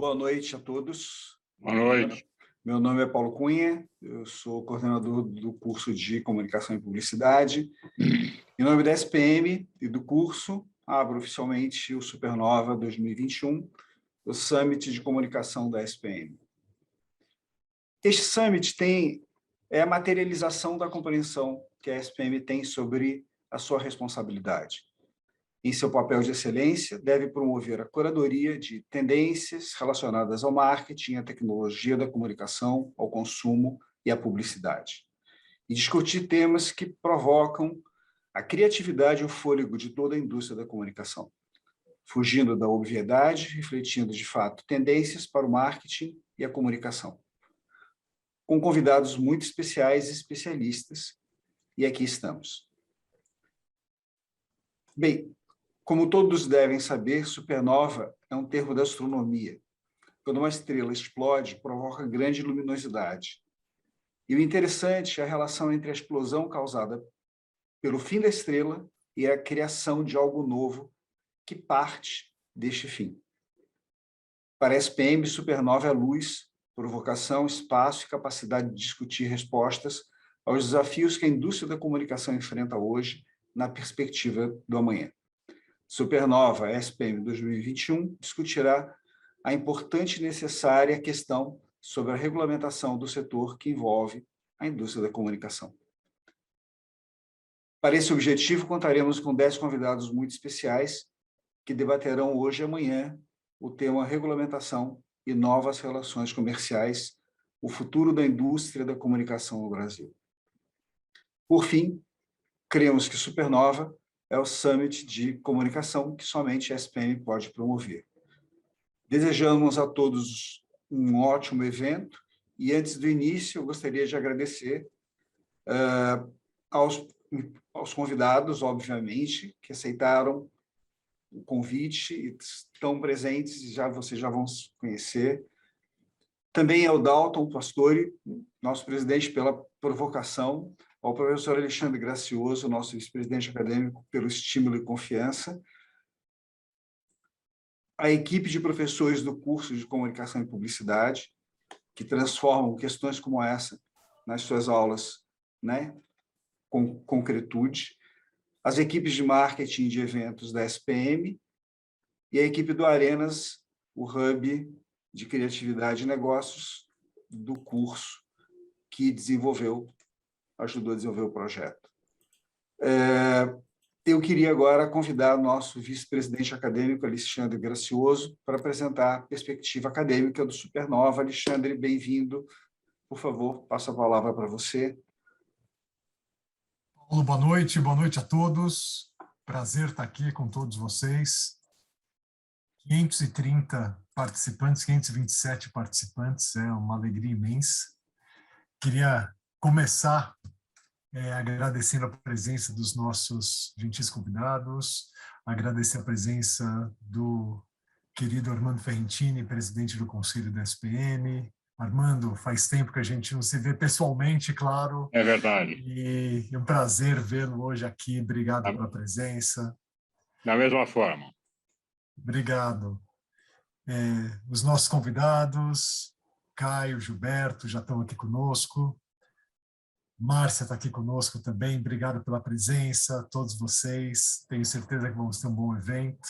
Boa noite a todos. Boa noite. Meu nome é Paulo Cunha, eu sou coordenador do curso de Comunicação e Publicidade. Em nome da SPM e do curso, abro oficialmente o Supernova 2021, o Summit de Comunicação da SPM. Este Summit é a materialização da compreensão que a SPM tem sobre a sua responsabilidade. Em seu papel de excelência, deve promover a curadoria de tendências relacionadas ao marketing, à tecnologia da comunicação, ao consumo e à publicidade. E discutir temas que provocam a criatividade e o fôlego de toda a indústria da comunicação, fugindo da obviedade, refletindo, de fato, tendências para o marketing e a comunicação. Com convidados muito especiais e especialistas, e aqui estamos. Bem, como todos devem saber, supernova é um termo da astronomia. Quando uma estrela explode, provoca grande luminosidade. E o interessante é a relação entre a explosão causada pelo fim da estrela e a criação de algo novo que parte deste fim. Para a SPM, supernova é luz, provocação, espaço e capacidade de discutir respostas aos desafios que a indústria da comunicação enfrenta hoje na perspectiva do amanhã. Supernova SPM 2021 discutirá a importante e necessária questão sobre a regulamentação do setor que envolve a indústria da comunicação. Para esse objetivo, contaremos com 10 convidados muito especiais que debaterão hoje e amanhã o tema regulamentação e novas relações comerciais, o futuro da indústria da comunicação no Brasil. Por fim, cremos que Supernova é o Summit de Comunicação que somente a SPM pode promover. Desejamos a todos um ótimo evento e, antes do início, eu gostaria de agradecer aos convidados, obviamente, que aceitaram o convite e estão presentes, vocês já vão se conhecer. Também ao Dalton Pastore, nosso presidente, pela provocação, ao professor Alexandre Gracioso, nosso vice-presidente acadêmico, pelo estímulo e confiança, a equipe de professores do curso de Comunicação e Publicidade, que transformam questões como essa nas suas aulas, né, com concretude, as equipes de marketing de eventos da SPM e a equipe do Arenas, o hub de criatividade e negócios do curso, que ajudou a desenvolver o projeto. Eu queria agora convidar o nosso vice-presidente acadêmico, Alexandre Gracioso, para apresentar a perspectiva acadêmica do Supernova. Alexandre, bem-vindo. Por favor, passo a palavra para você. Paulo, boa noite a todos. Prazer estar aqui com todos vocês. 530 participantes, 527 participantes, é uma alegria imensa. Queria começar agradecendo a presença dos nossos gentis convidados, agradecer a presença do querido Armando Ferrentini, presidente do Conselho da SPM. Armando, faz tempo que a gente não se vê pessoalmente, claro. É verdade. E é um prazer vê-lo hoje aqui. Obrigado pela presença. Da mesma forma. Obrigado. Os nossos convidados, Caio, Gilberto, já estão aqui conosco. Márcia está aqui conosco também. Obrigado pela presença, todos vocês. Tenho certeza que vamos ter um bom evento.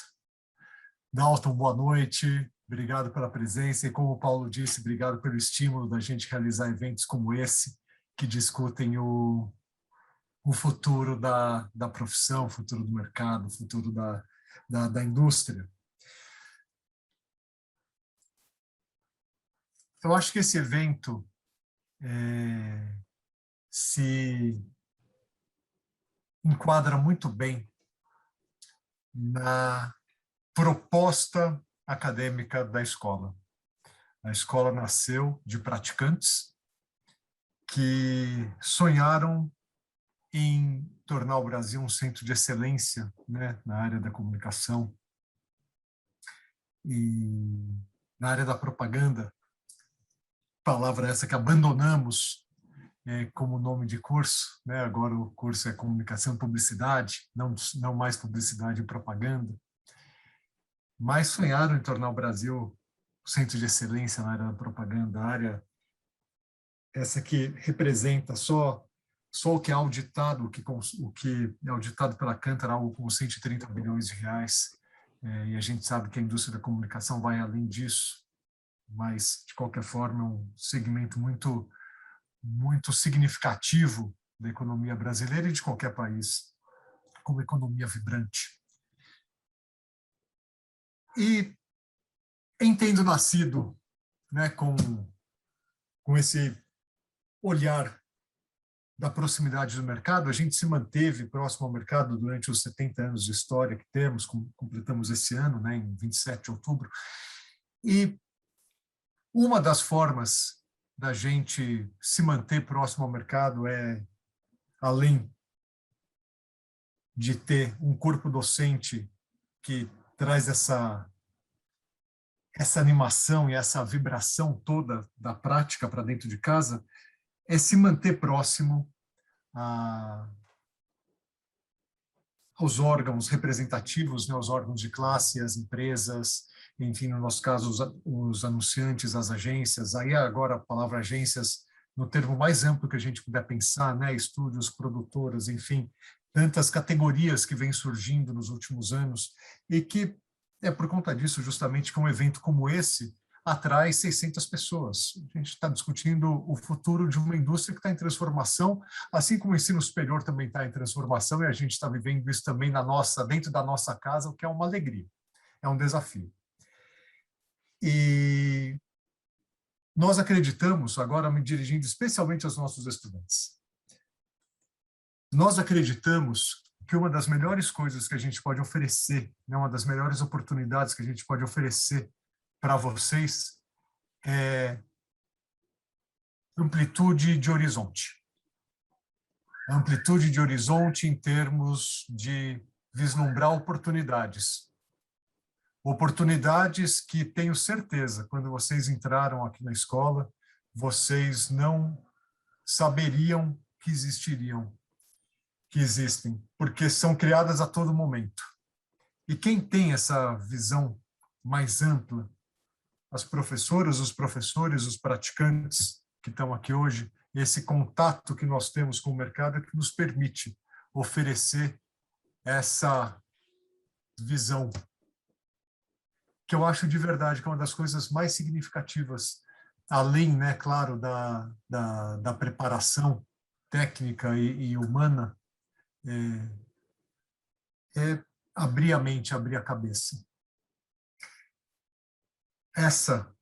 Dalton, boa noite. Obrigado pela presença. E como o Paulo disse, obrigado pelo estímulo da gente realizar eventos como esse, que discutem o futuro da profissão, o futuro do mercado, o futuro da indústria. Eu acho que esse evento se enquadra muito bem na proposta acadêmica da escola. A escola nasceu de praticantes que sonharam em tornar o Brasil um centro de excelência, né, na área da comunicação e na área da propaganda. Palavra essa que abandonamos como nome de curso, né? Agora o curso é Comunicação e Publicidade, não mais Publicidade e Propaganda, mas sonharam em tornar o Brasil centro de excelência na área da propaganda, a área essa que representa só o que é auditado, o que é auditado pela Kantar, algo como 130 bilhões de reais, e a gente sabe que a indústria da comunicação vai além disso, mas, de qualquer forma, é um segmento muito, muito significativo da economia brasileira e de qualquer país, como economia vibrante. E em tendo nascido, né, com esse olhar da proximidade do mercado, a gente se manteve próximo ao mercado durante os 70 anos de história que temos, completamos esse ano, né, em 27 de outubro, e uma das formas da gente se manter próximo ao mercado é, além de ter um corpo docente que traz essa animação e essa vibração toda da prática para dentro de casa, é se manter próximo aos órgãos representativos, né, os órgãos de classe, as empresas, enfim, no nosso caso, os anunciantes, as agências. Aí agora a palavra agências, no termo mais amplo que a gente puder pensar, né, estúdios, produtoras, enfim, tantas categorias que vêm surgindo nos últimos anos e que é por conta disso justamente que um evento como esse atrai 600 pessoas. A gente está discutindo o futuro de uma indústria que está em transformação, assim como o ensino superior também está em transformação, e a gente está vivendo isso também dentro da nossa casa, o que é uma alegria, é um desafio. E nós acreditamos, agora me dirigindo especialmente aos nossos estudantes, nós acreditamos que uma das melhores coisas que a gente pode oferecer, né, uma das melhores oportunidades que a gente pode oferecer para vocês é amplitude de horizonte. Amplitude de horizonte em termos de vislumbrar oportunidades. Oportunidades que tenho certeza, quando vocês entraram aqui na escola, vocês não saberiam que existiriam, que existem, porque são criadas a todo momento. E quem tem essa visão mais ampla, as professoras, os professores, os praticantes que estão aqui hoje, esse contato que nós temos com o mercado é que nos permite oferecer essa visão, que eu acho de verdade que é uma das coisas mais significativas, além, né, claro, da preparação técnica e humana, é abrir a mente, abrir a cabeça. Essa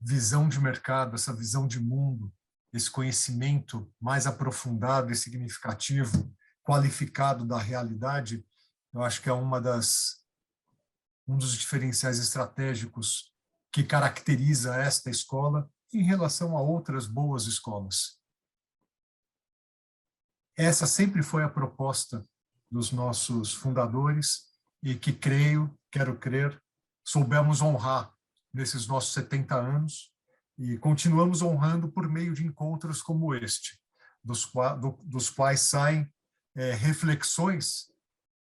visão de mercado, essa visão de mundo, esse conhecimento mais aprofundado e significativo, qualificado da realidade, eu acho que é um dos diferenciais estratégicos que caracteriza esta escola em relação a outras boas escolas. Essa sempre foi a proposta dos nossos fundadores e que quero crer, soubemos honrar nesses nossos 70 anos e continuamos honrando por meio de encontros como este, dos quais saem reflexões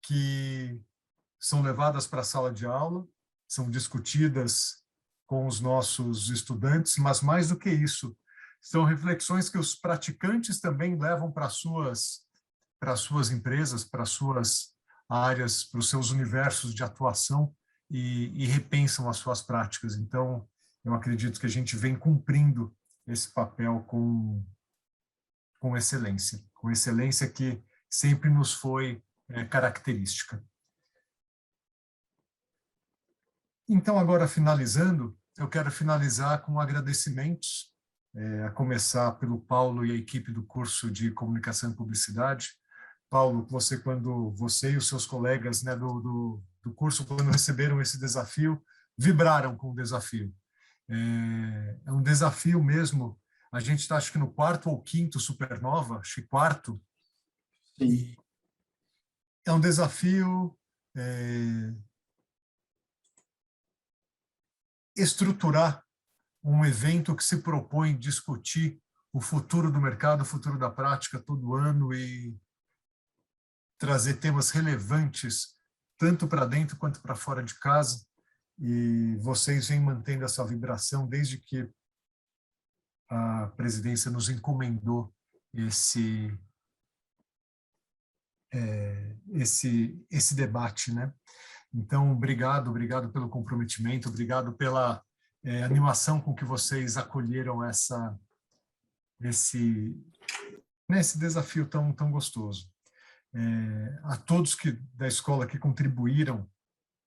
que são levadas para a sala de aula, são discutidas com os nossos estudantes, mas mais do que isso, são reflexões que os praticantes também levam para suas empresas, para suas áreas, para os seus universos de atuação e repensam as suas práticas. Então, eu acredito que a gente vem cumprindo esse papel com excelência que sempre nos foi característica. Então, agora finalizando, eu quero finalizar com agradecimentos, a começar pelo Paulo e a equipe do curso de Comunicação e Publicidade. Paulo, quando você e os seus colegas, né, do curso, quando receberam esse desafio, vibraram com o desafio. É um desafio mesmo. A gente está, acho que no 4º ou 5º Supernova, acho que 4º. Sim. É um desafio estruturar um evento que se propõe discutir o futuro do mercado, o futuro da prática todo ano e trazer temas relevantes tanto para dentro quanto para fora de casa. e vocês vêm mantendo essa vibração desde que a presidência nos encomendou esse debate, né? Então, obrigado pelo comprometimento, obrigado pela animação com que vocês acolheram esse desafio tão gostoso. A todos da escola que contribuíram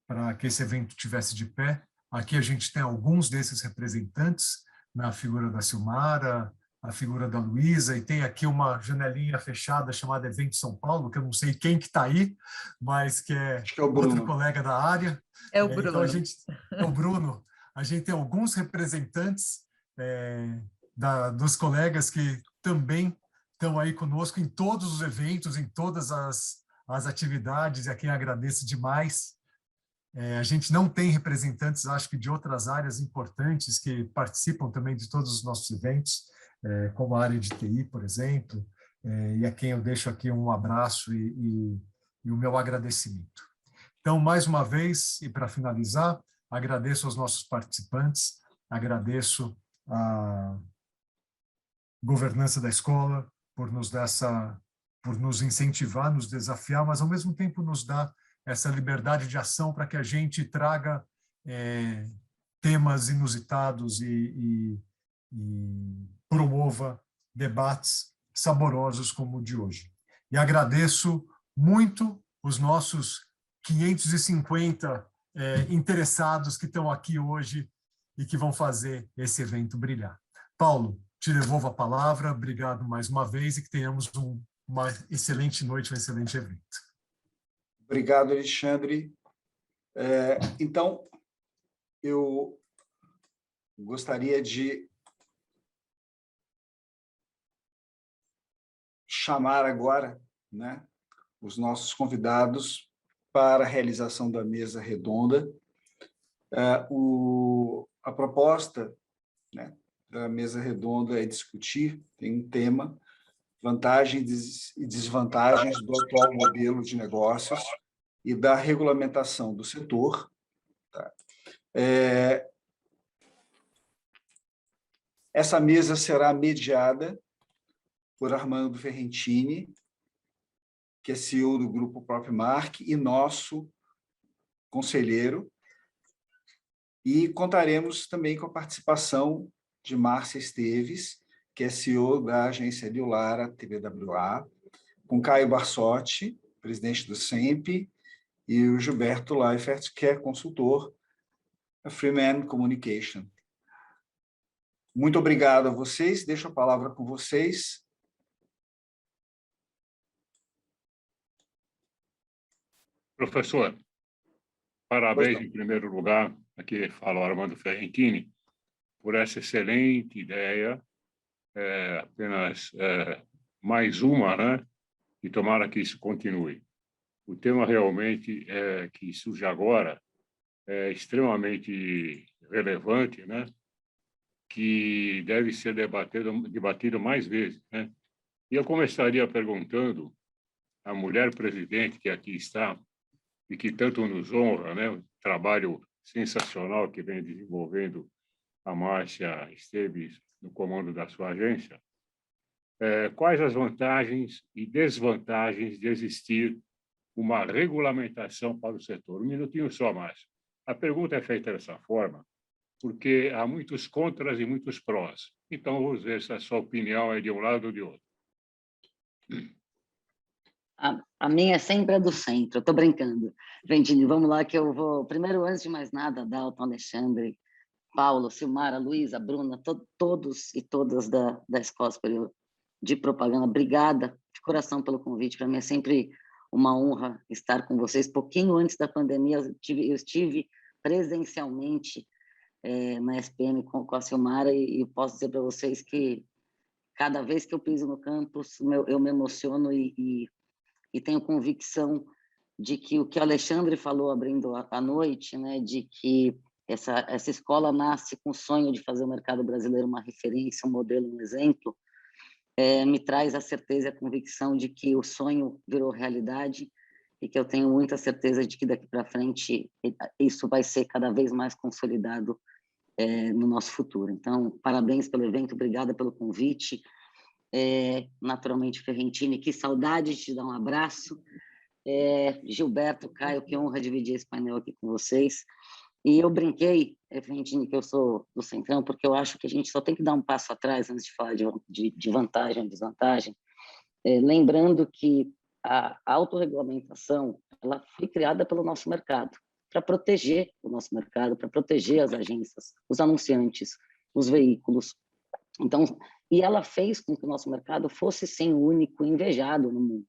para que esse evento tivesse de pé, aqui a gente tem alguns desses representantes, na figura da Silmara, a figura da Luísa, e tem aqui uma janelinha fechada chamada Evento São Paulo, que eu não sei quem que está aí, mas que Acho que é o outro Bruno. colega da área. É o Bruno. Então, é o Bruno. A gente tem alguns representantes dos colegas que também estão aí conosco em todos os eventos, em todas as atividades, e a quem agradeço demais. A gente não tem representantes, acho que de outras áreas importantes que participam também de todos os nossos eventos, como a área de TI, por exemplo, e a quem eu deixo aqui um abraço e o meu agradecimento. Então, mais uma vez, e para finalizar, agradeço aos nossos participantes, agradeço a governança da escola por nos incentivar, nos desafiar, mas ao mesmo tempo nos dar essa liberdade de ação para que a gente traga temas inusitados e promova debates saborosos como o de hoje. E agradeço muito os nossos 550 interessados que estão aqui hoje e que vão fazer esse evento brilhar. Paulo, te devolvo a palavra, obrigado mais uma vez e que tenhamos uma excelente noite, um excelente evento. Obrigado, Alexandre. Então, eu gostaria de chamar agora, né, os nossos convidados para a realização da mesa redonda. A proposta, né, da mesa redonda é discutir, tem um tema, vantagens e desvantagens do atual modelo de negócios e da regulamentação do setor. Tá? Essa mesa será mediada por Armando Ferrentini, que é CEO do Grupo PropMark e nosso conselheiro, e contaremos também com a participação de Márcia Esteves, que é CEO da agência Liulara TVWA, com Caio Barsotti, presidente do SEMP, e o Gilberto Leifert, que é consultor da Freeman Communication. Muito obrigado a vocês, deixo a palavra com vocês. Professor, parabéns em primeiro lugar, aqui fala o Armando Ferrentini, por essa excelente ideia, apenas mais uma, né? E tomara que isso continue. O tema realmente que surge agora é extremamente relevante, né? Que deve ser debatido mais vezes, né? E eu começaria perguntando à mulher presidente que aqui está e que tanto nos honra, né? O trabalho sensacional que vem desenvolvendo a Márcia Esteves no comando da sua agência. Quais as vantagens e desvantagens de existir uma regulamentação para o setor? Um minutinho só, Márcia. A pergunta é feita dessa forma porque há muitos contras e muitos prós. Então, vamos ver se a sua opinião é de um lado ou de outro. A minha sempre é do centro, eu estou brincando. Gente, vamos lá que eu vou... Primeiro, antes de mais nada, Dalton, Alexandre, Paulo, Silmara, Luísa, Bruna, todos e todas da Escola Superior de Propaganda, obrigada de coração pelo convite. Para mim é sempre uma honra estar com vocês. Pouquinho antes da pandemia, eu estive presencialmente na SPM com a Silmara e posso dizer para vocês que cada vez que eu piso no campus, eu me emociono e tenho convicção de que o que o Alexandre falou abrindo a noite, né, de que essa escola nasce com o sonho de fazer o mercado brasileiro uma referência, um modelo, um exemplo, me traz a certeza e a convicção de que o sonho virou realidade e que eu tenho muita certeza de que daqui para frente isso vai ser cada vez mais consolidado no nosso futuro. Então, parabéns pelo evento, obrigada pelo convite. Naturalmente, Ferrentini, que saudade de te dar um abraço. Gilberto, Caio, que honra dividir esse painel aqui com vocês. E eu brinquei, Ferrentini, que eu sou do Centrão, porque eu acho que a gente só tem que dar um passo atrás antes de falar de vantagem e desvantagem, lembrando que a autorregulamentação ela foi criada pelo nosso mercado, para proteger o nosso mercado, para proteger as agências, os anunciantes, os veículos. Então, e ela fez com que o nosso mercado fosse, sim, único e invejado no mundo.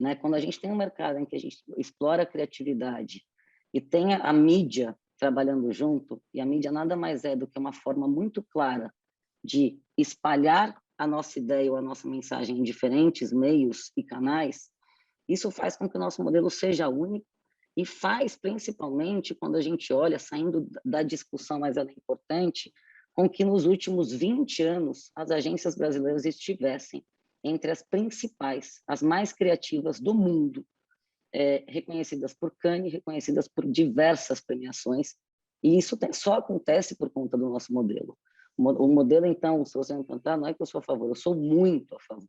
Né? Quando a gente tem um mercado em que a gente explora a criatividade e tem a mídia trabalhando junto, e a mídia nada mais é do que uma forma muito clara de espalhar a nossa ideia ou a nossa mensagem em diferentes meios e canais, isso faz com que o nosso modelo seja único e faz, principalmente, quando a gente olha, saindo da discussão, mas ela é importante, com que nos últimos 20 anos as agências brasileiras estivessem entre as principais, as mais criativas do mundo, reconhecidas por Cannes, reconhecidas por diversas premiações, e isso só acontece por conta do nosso modelo. O modelo, então, se você me perguntar, não é que eu sou a favor, eu sou muito a favor.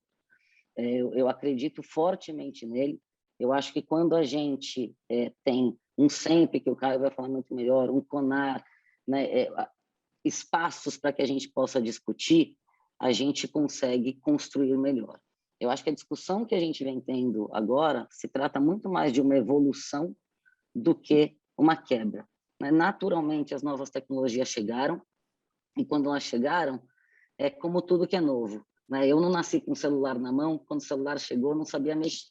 Eu acredito fortemente nele. Eu acho que quando a gente tem um SEMP, que o Caio vai falar muito melhor, um CONAR, né, espaços para que a gente possa discutir, a gente consegue construir melhor. Eu acho que a discussão que a gente vem tendo agora se trata muito mais de uma evolução do que uma quebra. Naturalmente, as novas tecnologias chegaram, e quando elas chegaram, é como tudo que é novo. Eu não nasci com o celular na mão, quando o celular chegou, eu não sabia mexer.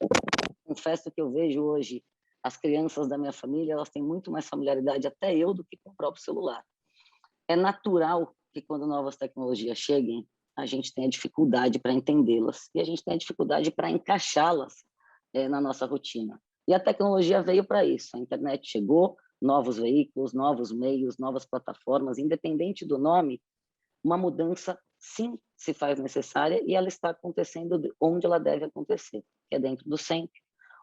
Confesso que eu vejo hoje as crianças da minha família, elas têm muito mais familiaridade, até eu, do que com o próprio celular. É natural que quando novas tecnologias cheguem, a gente tenha dificuldade para entendê-las e a gente tenha dificuldade para encaixá-las na nossa rotina. E a tecnologia veio para isso. A internet chegou, novos veículos, novos meios, novas plataformas, independente do nome, uma mudança, sim, se faz necessária e ela está acontecendo onde ela deve acontecer, que é dentro do SEMP,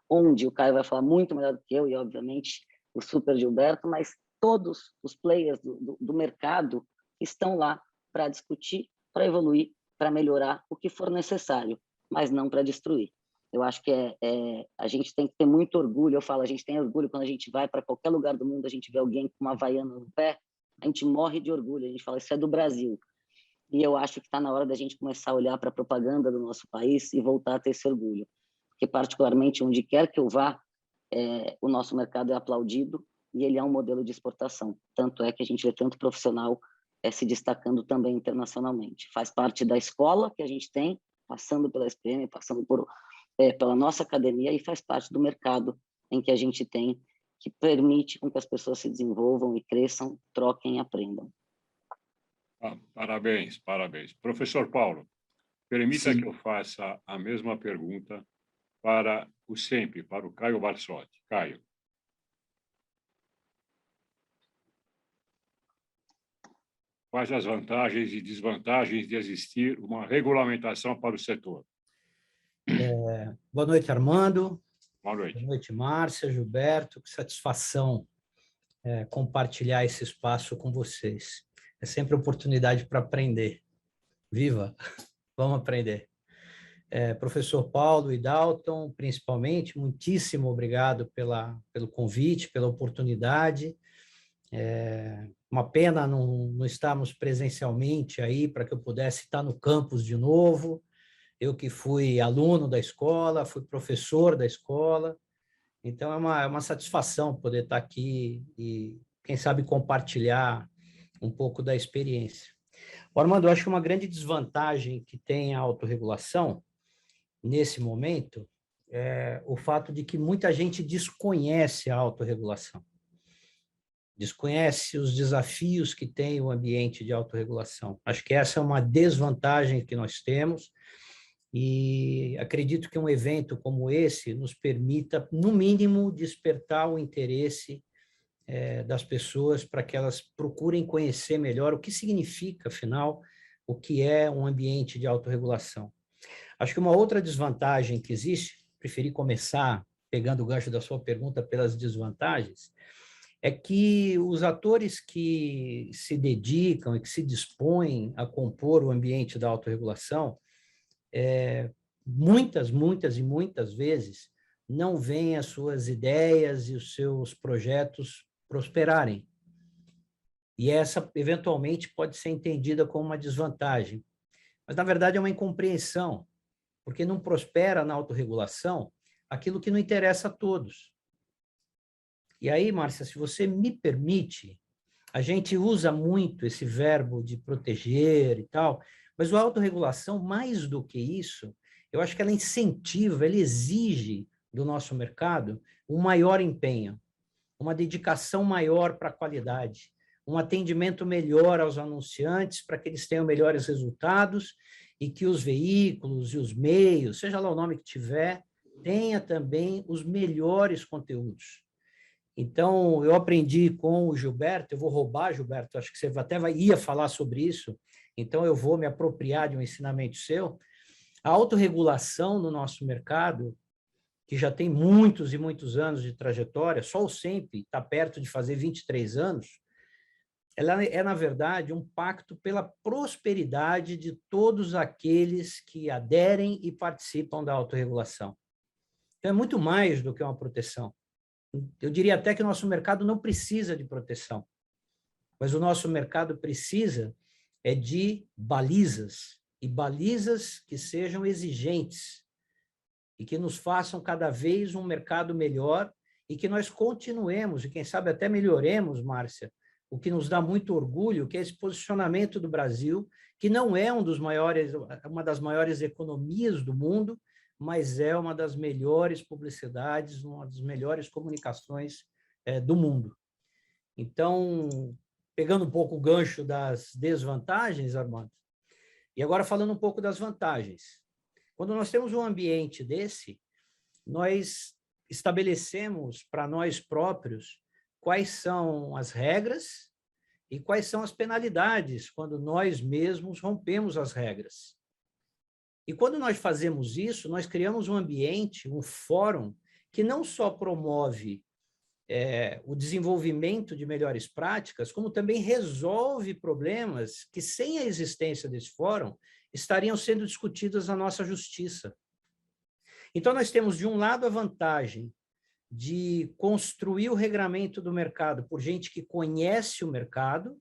onde o Caio vai falar muito melhor do que eu e, obviamente, o Super Gilberto, mas todos os players do mercado estão lá para discutir, para evoluir, para melhorar o que for necessário, mas não para destruir. Eu acho que a gente tem que ter muito orgulho. Eu falo, a gente tem orgulho quando a gente vai para qualquer lugar do mundo, a gente vê alguém com uma Havaiana no pé, a gente morre de orgulho, a gente fala, isso é do Brasil. E eu acho que está na hora da gente começar a olhar para a propaganda do nosso país e voltar a ter esse orgulho. Porque, particularmente, onde quer que eu vá, o nosso mercado é aplaudido e ele é um modelo de exportação. Tanto é que a gente vê tanto profissional se destacando também internacionalmente. Faz parte da escola que a gente tem, passando pela SPM, passando pela nossa academia, e faz parte do mercado em que a gente tem, que permite com que as pessoas se desenvolvam e cresçam, troquem e aprendam. Parabéns, parabéns. Professor Paulo, permita Sim. que eu faça a mesma pergunta para o SEMP, para o Caio Barsotti. Caio. Quais as vantagens e desvantagens de existir uma regulamentação para o setor? Boa noite, Armando. Boa noite. Boa noite, Márcia, Gilberto. Que satisfação compartilhar esse espaço com vocês. É sempre oportunidade para aprender. Viva! Vamos aprender. Professor Paulo e Dalton, principalmente, muitíssimo obrigado pelo convite, pela oportunidade. Uma pena não estarmos presencialmente aí para que eu pudesse estar no campus de novo. Eu que fui aluno da escola, fui professor da escola, então é uma satisfação poder estar aqui e, quem sabe, compartilhar um pouco da experiência. Armando, eu acho que uma grande desvantagem que tem a autorregulação, nesse momento, é o fato de que muita gente desconhece a autorregulação. Desconhece os desafios que tem o ambiente de autorregulação. Acho que essa é uma desvantagem que nós temos e acredito que um evento como esse nos permita, no mínimo, despertar o interesse das pessoas para que elas procurem conhecer melhor o que significa, afinal, o que é um ambiente de autorregulação. Acho que uma outra desvantagem que existe, preferi começar pegando o gancho da sua pergunta pelas desvantagens, é que os atores que se dedicam e que se dispõem a compor o ambiente da autorregulação, muitas e muitas vezes, não veem as suas ideias e os seus projetos prosperarem. E essa, eventualmente, pode ser entendida como uma desvantagem. Mas, na verdade, é uma incompreensão, porque não prospera na autorregulação aquilo que não interessa a todos. E aí, Márcia, se você me permite, a gente usa muito esse verbo de proteger e tal, mas a autorregulação, mais do que isso, eu acho que ela incentiva, ela exige do nosso mercado um maior empenho, uma dedicação maior para a qualidade, um atendimento melhor aos anunciantes para que eles tenham melhores resultados e que os veículos e os meios, seja lá o nome que tiver, tenha também os melhores conteúdos. Então, eu aprendi com o Gilberto, eu vou roubar, Gilberto, acho que você até ia falar sobre isso, então eu vou me apropriar de um ensinamento seu. A autorregulação no nosso mercado, que já tem muitos e muitos anos de trajetória, só o SEMP está perto de fazer 23 anos, ela é, na verdade, um pacto pela prosperidade de todos aqueles que aderem e participam da autorregulação. Então, é muito mais do que uma proteção. Eu diria até que o nosso mercado não precisa de proteção, mas o nosso mercado precisa de balizas, e balizas que sejam exigentes e que nos façam cada vez um mercado melhor e que nós continuemos, e quem sabe até melhoremos, Márcia, o que nos dá muito orgulho, que é esse posicionamento do Brasil, que não é uma das maiores economias do mundo, mas é uma das melhores publicidades, uma das melhores comunicações do mundo. Então, pegando um pouco o gancho das desvantagens, Armando, e agora falando um pouco das vantagens. Quando nós temos um ambiente desse, nós estabelecemos para nós próprios quais são as regras e quais são as penalidades quando nós mesmos rompemos as regras. E quando nós fazemos isso, nós criamos um ambiente, um fórum, que não só promove o desenvolvimento de melhores práticas, como também resolve problemas que, sem a existência desse fórum, estariam sendo discutidos na nossa justiça. Então, nós temos, de um lado, a vantagem de construir o regramento do mercado por gente que conhece o mercado,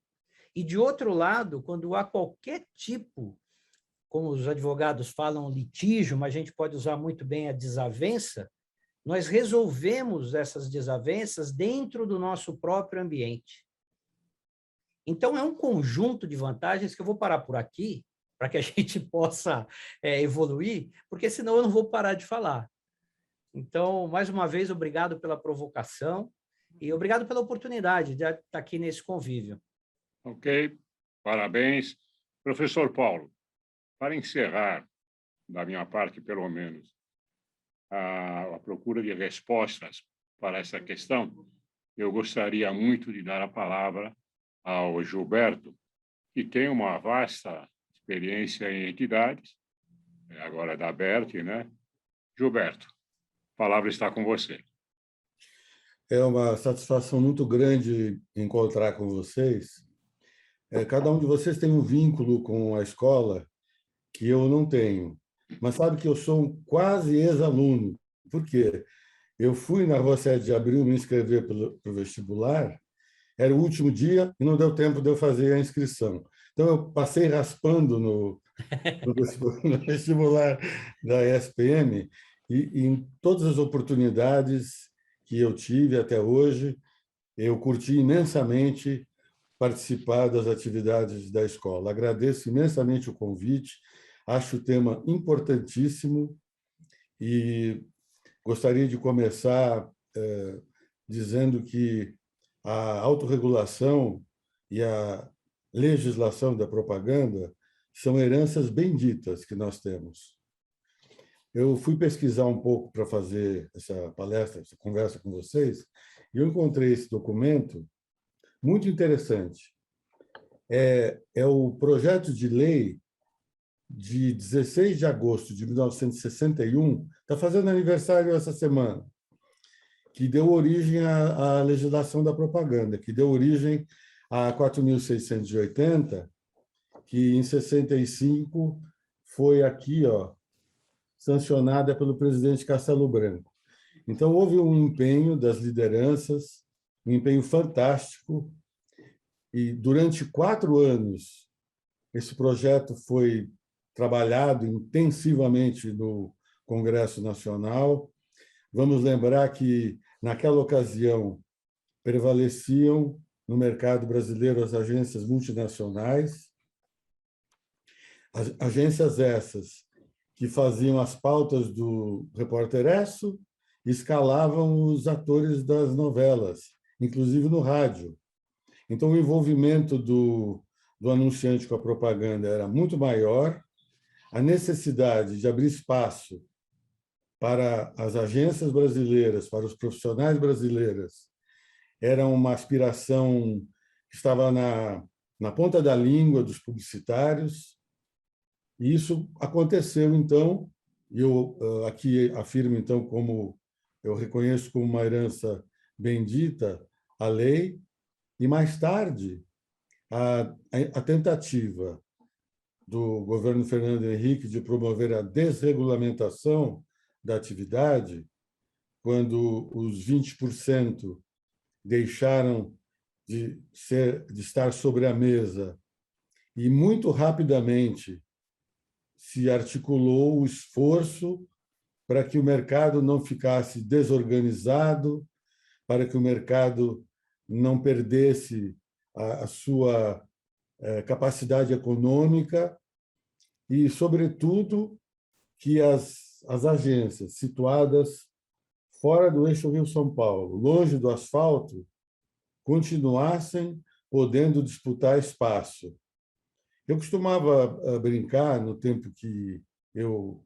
e, de outro lado, quando há qualquer tipo, como os advogados falam, litígio, mas a gente pode usar muito bem a desavença, nós resolvemos essas desavenças dentro do nosso próprio ambiente. Então, é um conjunto de vantagens que eu vou parar por aqui, para que a gente possa evoluir, porque senão eu não vou parar de falar. Então, mais uma vez, obrigado pela provocação e obrigado pela oportunidade de estar aqui nesse convívio. Ok, parabéns. Professor Paulo, para encerrar, da minha parte, pelo menos, a procura de respostas para essa questão, eu gostaria muito de dar a palavra ao Gilberto, que tem uma vasta experiência em entidades, agora é da ABERT, né? Gilberto, a palavra está com você. É uma satisfação muito grande encontrar com vocês. Cada um de vocês tem um vínculo com a escola que eu não tenho. Mas sabe que eu sou um quase ex-aluno. Por quê? Eu fui na Rua 7 de Abril me inscrever para o vestibular, era o último dia e não deu tempo de eu fazer a inscrição. Então, eu passei raspando no vestibular da ESPM e em todas as oportunidades que eu tive até hoje, eu curti imensamente participar das atividades da escola. Agradeço imensamente o convite, acho o tema importantíssimo e gostaria de começar dizendo que a autorregulação e a legislação da propaganda são heranças benditas que nós temos. Eu fui pesquisar um pouco para fazer essa palestra, essa conversa com vocês, e eu encontrei esse documento muito interessante. É o projeto de lei de 16 de agosto de 1961, está fazendo aniversário essa semana. que deu origem à legislação da propaganda, que deu origem à 4.680, que em 65 foi aqui, sancionada pelo presidente Castelo Branco. Então, houve um empenho das lideranças, um empenho fantástico, e durante 4 anos esse projeto foi trabalhado intensivamente no Congresso Nacional. Vamos lembrar que, naquela ocasião, prevaleciam no mercado brasileiro as agências multinacionais, agências essas que faziam as pautas do Repórter Esso e escalavam os atores das novelas, inclusive no rádio. Então, o envolvimento do anunciante com a propaganda era muito maior, a necessidade de abrir espaço para as agências brasileiras, para os profissionais brasileiros, era uma aspiração que estava na ponta da língua dos publicitários, e isso aconteceu, então, e eu aqui afirmo, então, como eu reconheço como uma herança bendita, a lei, e mais tarde a tentativa do governo Fernando Henrique de promover a desregulamentação da atividade, quando os 20% deixaram de estar sobre a mesa, e muito rapidamente se articulou o esforço para que o mercado não ficasse desorganizado, para que o mercado não perdesse a sua capacidade econômica e, sobretudo, que as agências situadas fora do eixo Rio-São Paulo, longe do asfalto, continuassem podendo disputar espaço. Eu costumava brincar, no tempo que eu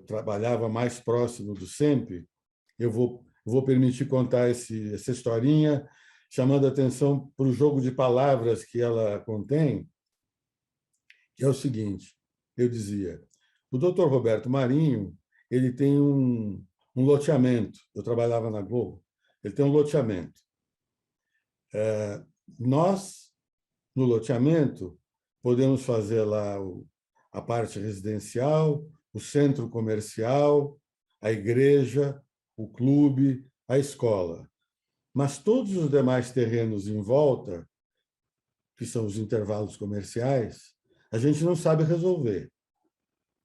trabalhava mais próximo do SEMP, eu vou permitir contar essa historinha, chamando a atenção para o jogo de palavras que ela contém, que é o seguinte: eu dizia, o doutor Roberto Marinho ele tem um loteamento, eu trabalhava na Globo, ele tem um loteamento. Nós, no loteamento, podemos fazer lá a parte residencial, o centro comercial, a igreja, o clube, a escola. Mas todos os demais terrenos em volta, que são os intervalos comerciais, a gente não sabe resolver.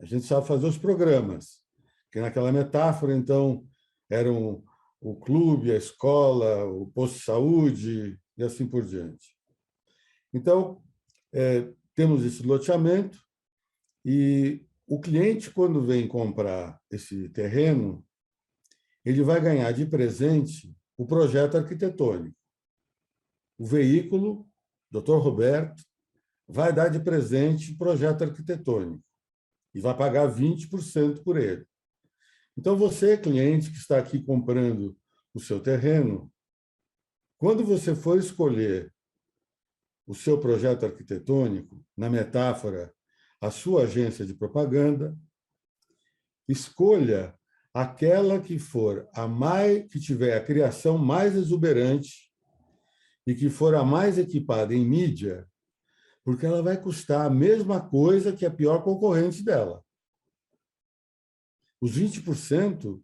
A gente sabe fazer os programas, que naquela metáfora, então, eram o clube, a escola, o posto de saúde e assim por diante. Então, temos esse loteamento e o cliente, quando vem comprar esse terreno, ele vai ganhar de presente o projeto arquitetônico. O veículo, Dr. Roberto, vai dar de presente o projeto arquitetônico e vai pagar 20% por ele. Então, você, cliente que está aqui comprando o seu terreno, quando você for escolher o seu projeto arquitetônico, na metáfora, a sua agência de propaganda, escolha aquela que for que tiver a criação mais exuberante e que for a mais equipada em mídia, porque ela vai custar a mesma coisa que a pior concorrente dela. Os 20%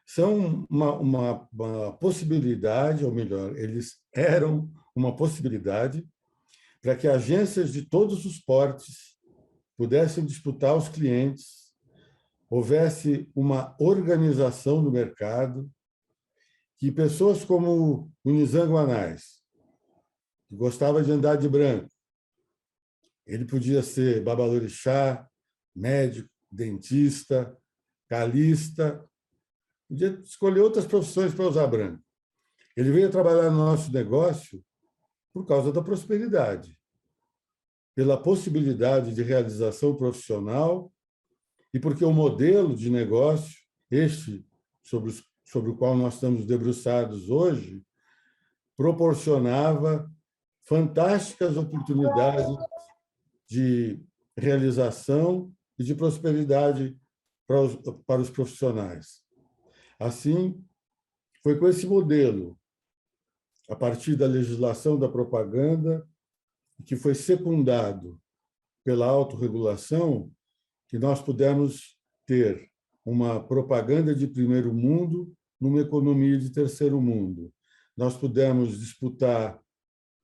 são uma possibilidade, ou melhor, eles eram uma possibilidade para que agências de todos os portes pudessem disputar os clientes, houvesse uma organização do mercado, que pessoas como o Nizam Guanais, que gostava de andar de branco, ele podia ser babalorixá, médico, dentista, calista, podia escolher outras profissões para usar branco. Ele veio trabalhar no nosso negócio por causa da prosperidade, pela possibilidade de realização profissional e porque o modelo de negócio, sobre o qual nós estamos debruçados hoje, proporcionava fantásticas oportunidades de realização e de prosperidade para os profissionais. Assim, Foi com esse modelo, a partir da legislação da propaganda, que foi secundado pela autorregulação, que nós pudemos ter uma propaganda de primeiro mundo numa economia de terceiro mundo. Nós pudemos disputar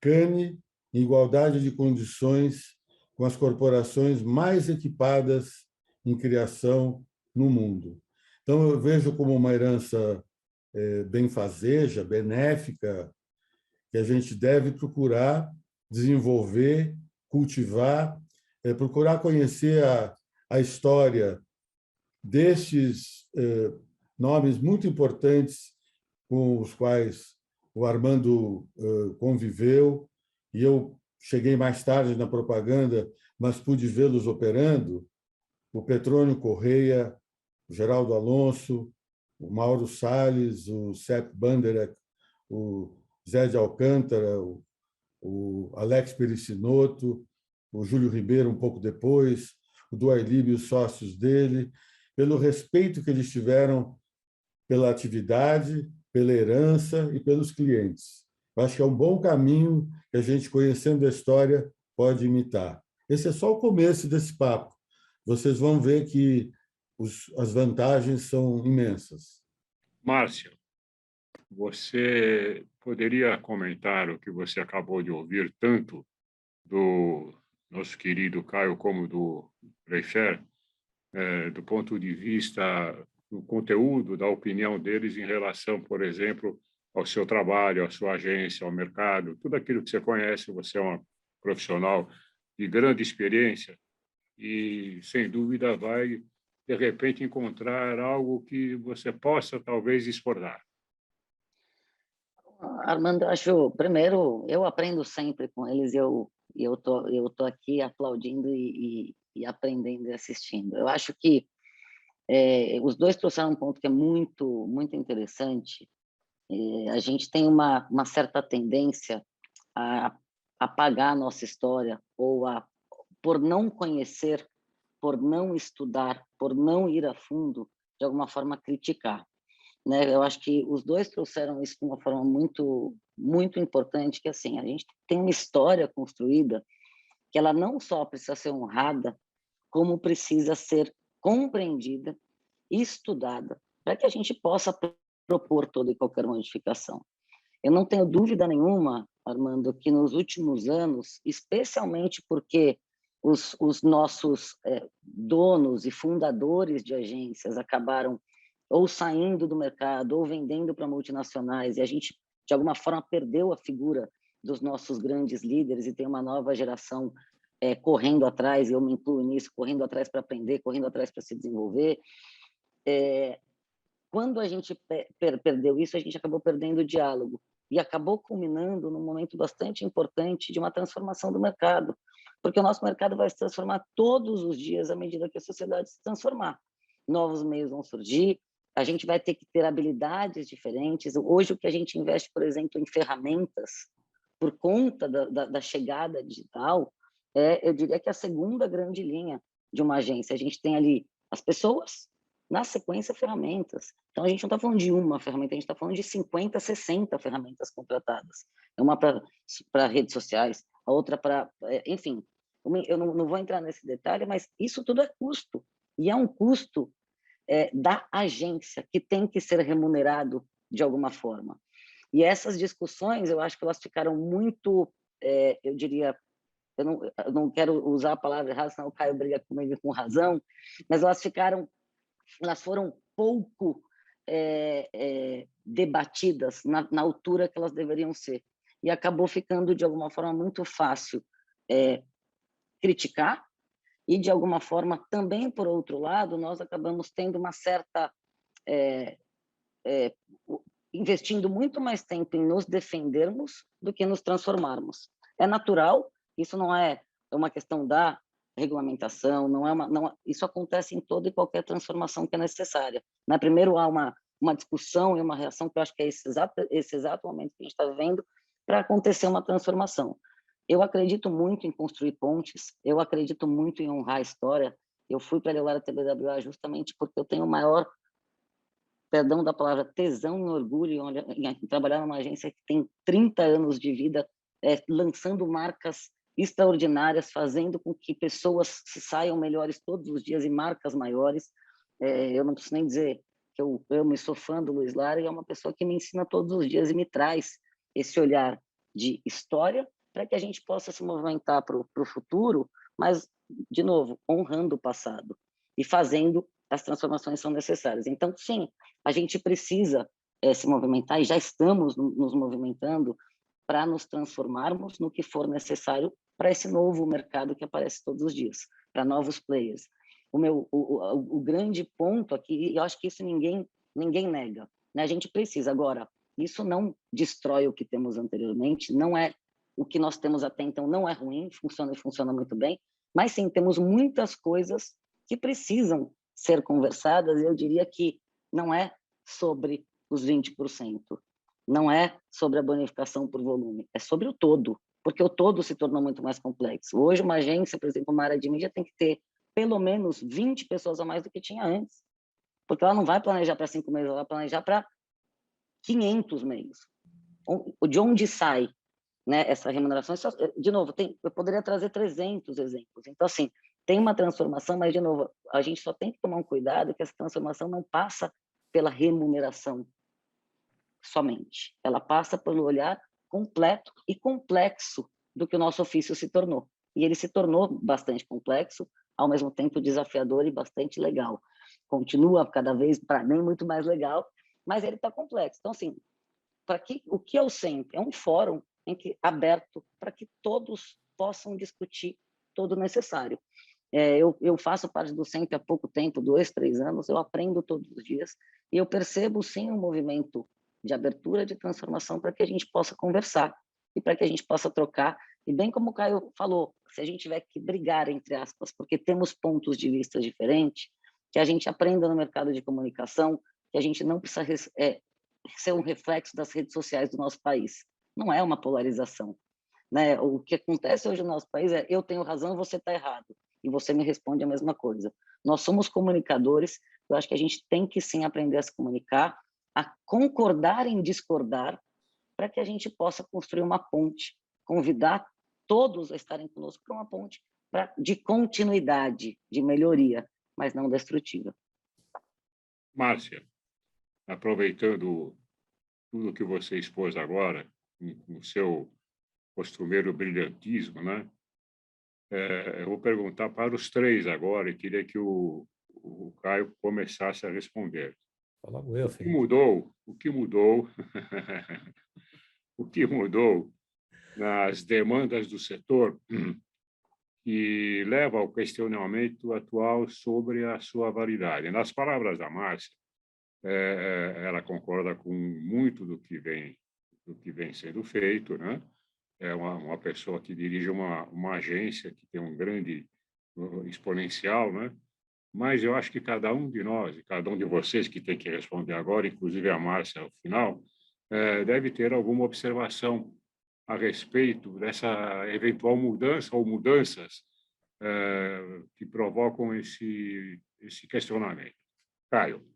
Cannes em igualdade de condições com as corporações mais equipadas em criação no mundo. Então, eu vejo como uma herança benfazeja, benéfica, que a gente deve procurar desenvolver, cultivar, procurar conhecer a história destes nomes muito importantes com os quais o Armando conviveu, e eu cheguei mais tarde na propaganda, mas pude vê-los operando, o Petrônio Correia, o Geraldo Alonso, o Mauro Salles, o Sepp Banderek, o Zé de Alcântara, o Alex Pericinoto, o Júlio Ribeiro um pouco depois, o Duailib e os sócios dele, pelo respeito que eles tiveram pela atividade, pela herança e pelos clientes. Eu acho que é um bom caminho que a gente, conhecendo a história, pode imitar. Esse é só o começo desse papo. Vocês vão ver que as vantagens são imensas. Márcio, você poderia comentar o que você acabou de ouvir, tanto do nosso querido Caio como do Preicher, do ponto de vista do conteúdo, da opinião deles em relação, por exemplo, ao seu trabalho, à sua agência, ao mercado, tudo aquilo que você conhece, você é uma profissional de grande experiência e, sem dúvida, vai, de repente, encontrar algo que você possa, talvez, exportar. Armando, acho, primeiro, eu aprendo sempre com eles, eu tô aqui aplaudindo e aprendendo e assistindo. Eu acho que os dois trouxeram um ponto que é muito, muito interessante. A gente tem uma certa tendência a apagar a nossa história ou por não conhecer, por não estudar, por não ir a fundo, de alguma forma criticar, né? Eu acho que os dois trouxeram isso de uma forma muito, muito importante, que assim, a gente tem uma história construída que ela não só precisa ser honrada, como precisa ser compreendida e estudada, para que a gente possa propor toda e qualquer modificação. Eu não tenho dúvida nenhuma, Armando, que nos últimos anos, especialmente porque os nossos donos e fundadores de agências acabaram ou saindo do mercado ou vendendo para multinacionais, e a gente, de alguma forma, perdeu a figura dos nossos grandes líderes e tem uma nova geração correndo atrás, e eu me incluo nisso, correndo atrás para aprender, correndo atrás para se desenvolver. Quando a gente perdeu isso, a gente acabou perdendo o diálogo e acabou culminando num momento bastante importante de uma transformação do mercado, porque o nosso mercado vai se transformar todos os dias à medida que a sociedade se transformar. Novos meios vão surgir, a gente vai ter que ter habilidades diferentes. Hoje, o que a gente investe, por exemplo, em ferramentas, por conta da chegada digital, eu diria que é a segunda grande linha de uma agência. A gente tem ali as pessoas, na sequência, ferramentas. Então, a gente não está falando de uma ferramenta, a gente está falando de 50, 60 ferramentas contratadas. Uma para redes sociais, a outra para... Enfim, eu não vou entrar nesse detalhe, mas isso tudo é custo. E é um custo da agência, que tem que ser remunerado de alguma forma. E essas discussões, eu acho que elas ficaram muito, eu diria, eu não quero usar a palavra errada, senão o Caio briga comigo com razão, mas elas foram pouco debatidas na altura que elas deveriam ser. E acabou ficando, de alguma forma, muito fácil criticar e, de alguma forma, também, por outro lado, nós acabamos tendo uma certa... investindo muito mais tempo em nos defendermos do que nos transformarmos. É natural, isso não é uma questão da regulamentação, isso acontece em toda e qualquer transformação que é necessária. Né? Primeiro há uma discussão e uma reação, que eu acho que é esse exato momento que a gente está vivendo, para acontecer uma transformação. Eu acredito muito em construir pontes, eu acredito muito em honrar a história. Eu fui para a Leonardo TBWA justamente porque eu tenho o maior perdão da palavra, tesão e orgulho em trabalhar numa agência que tem 30 anos de vida, lançando marcas extraordinárias, fazendo com que pessoas se saiam melhores todos os dias e marcas maiores. Eu não preciso nem dizer que eu amo e sou fã do Luiz Lara, e é uma pessoa que me ensina todos os dias e me traz esse olhar de história para que a gente possa se movimentar para o futuro, mas, de novo, honrando o passado e fazendo as transformações que são necessárias. Então, sim, a gente precisa se movimentar, e já estamos nos movimentando para nos transformarmos no que for necessário para esse novo mercado que aparece todos os dias, para novos players. O grande ponto aqui, eu acho que isso ninguém nega, né? A gente precisa. Agora, isso não destrói o que temos anteriormente, não é o que nós temos até então, não é ruim, funciona e funciona muito bem, mas sim, temos muitas coisas que precisam ser conversadas, e eu diria que não é sobre os 20%, não é sobre a bonificação por volume, é sobre o todo, porque o todo se tornou muito mais complexo. Hoje, uma agência, por exemplo, uma área de mídia, tem que ter pelo menos 20 pessoas a mais do que tinha antes, porque ela não vai planejar para 5 meses, ela vai planejar para 500 meses. De onde sai, né, essa remuneração? De novo, eu poderia trazer 300 exemplos. Então, assim, tem uma transformação, mas, de novo, a gente só tem que tomar um cuidado que essa transformação não passa pela remuneração somente. Ela passa pelo olhar completo e complexo do que o nosso ofício se tornou. E ele se tornou bastante complexo, ao mesmo tempo desafiador e bastante legal. Continua cada vez, para mim, muito mais legal, mas ele está complexo. Então, assim, o que é o SEMP? É um fórum aberto para que todos possam discutir todo o necessário. Eu faço parte do SEMP há pouco tempo, 2, 3 anos, eu aprendo todos os dias, e eu percebo, sim, um movimento de abertura, de transformação, para que a gente possa conversar e para que a gente possa trocar. E bem como o Caio falou, se a gente tiver que brigar, entre aspas, porque temos pontos de vista diferentes, que a gente aprenda no mercado de comunicação, que a gente não precisa ser um reflexo das redes sociais do nosso país. Não é uma polarização, né? O que acontece hoje no nosso país é eu tenho razão, você está errado, e você me responde a mesma coisa. Nós somos comunicadores, eu acho que a gente tem que sim aprender a se comunicar, a concordar em discordar, para que a gente possa construir uma ponte, convidar todos a estarem conosco para uma ponte de continuidade, de melhoria, mas não destrutiva. Márcia, aproveitando tudo que você expôs agora, com o seu costumeiro brilhantismo, né? Eu vou perguntar para os três agora e queria que o Caio começasse a responder. Logo eu, o que mudou o que mudou nas demandas do setor que leva ao questionamento atual sobre a sua validade? Nas palavras da Márcia, ela concorda com muito do que vem sendo feito, né? É uma pessoa que dirige uma agência que tem um grande exponencial, né? Mas eu acho que cada um de nós, e cada um de vocês que tem que responder agora, inclusive a Márcia ao final, deve ter alguma observação a respeito dessa eventual mudança ou mudanças que provocam esse questionamento. Caio.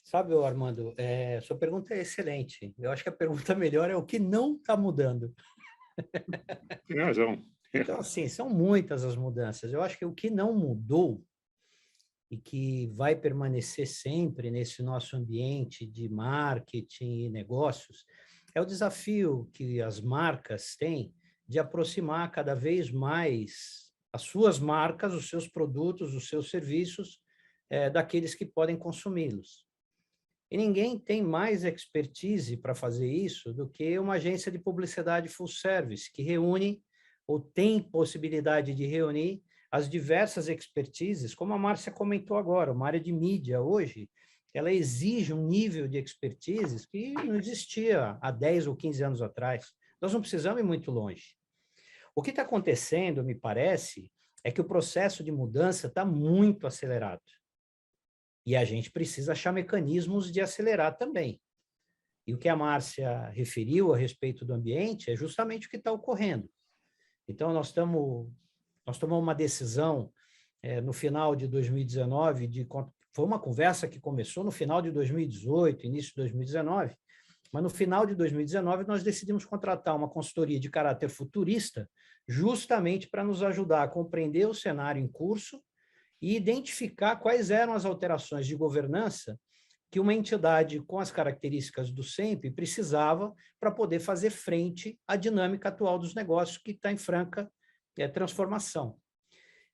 Sabe, Armando, sua pergunta é excelente. Eu acho que a pergunta melhor é o que não está mudando. Tem razão. Então, assim, são muitas as mudanças. Eu acho que o que não mudou e que vai permanecer sempre nesse nosso ambiente de marketing e negócios é o desafio que as marcas têm de aproximar cada vez mais as suas marcas, os seus produtos, os seus serviços daqueles que podem consumi-los. E ninguém tem mais expertise para fazer isso do que uma agência de publicidade full service, que reúne ou tem possibilidade de reunir as diversas expertises, como a Márcia comentou agora, uma área de mídia hoje, ela exige um nível de expertise que não existia há 10 ou 15 anos atrás. Nós não precisamos ir muito longe. O que está acontecendo, me parece, é que o processo de mudança está muito acelerado. E a gente precisa achar mecanismos de acelerar também. E o que a Márcia referiu a respeito do ambiente é justamente o que está ocorrendo. Então, nós tomamos uma decisão no final de 2019 de Foi uma conversa que começou no final de 2018, início de 2019, mas no final de 2019 nós decidimos contratar uma consultoria de caráter futurista justamente para nos ajudar a compreender o cenário em curso e identificar quais eram as alterações de governança que uma entidade com as características do SEMP precisava para poder fazer frente à dinâmica atual dos negócios que está em franca transformação.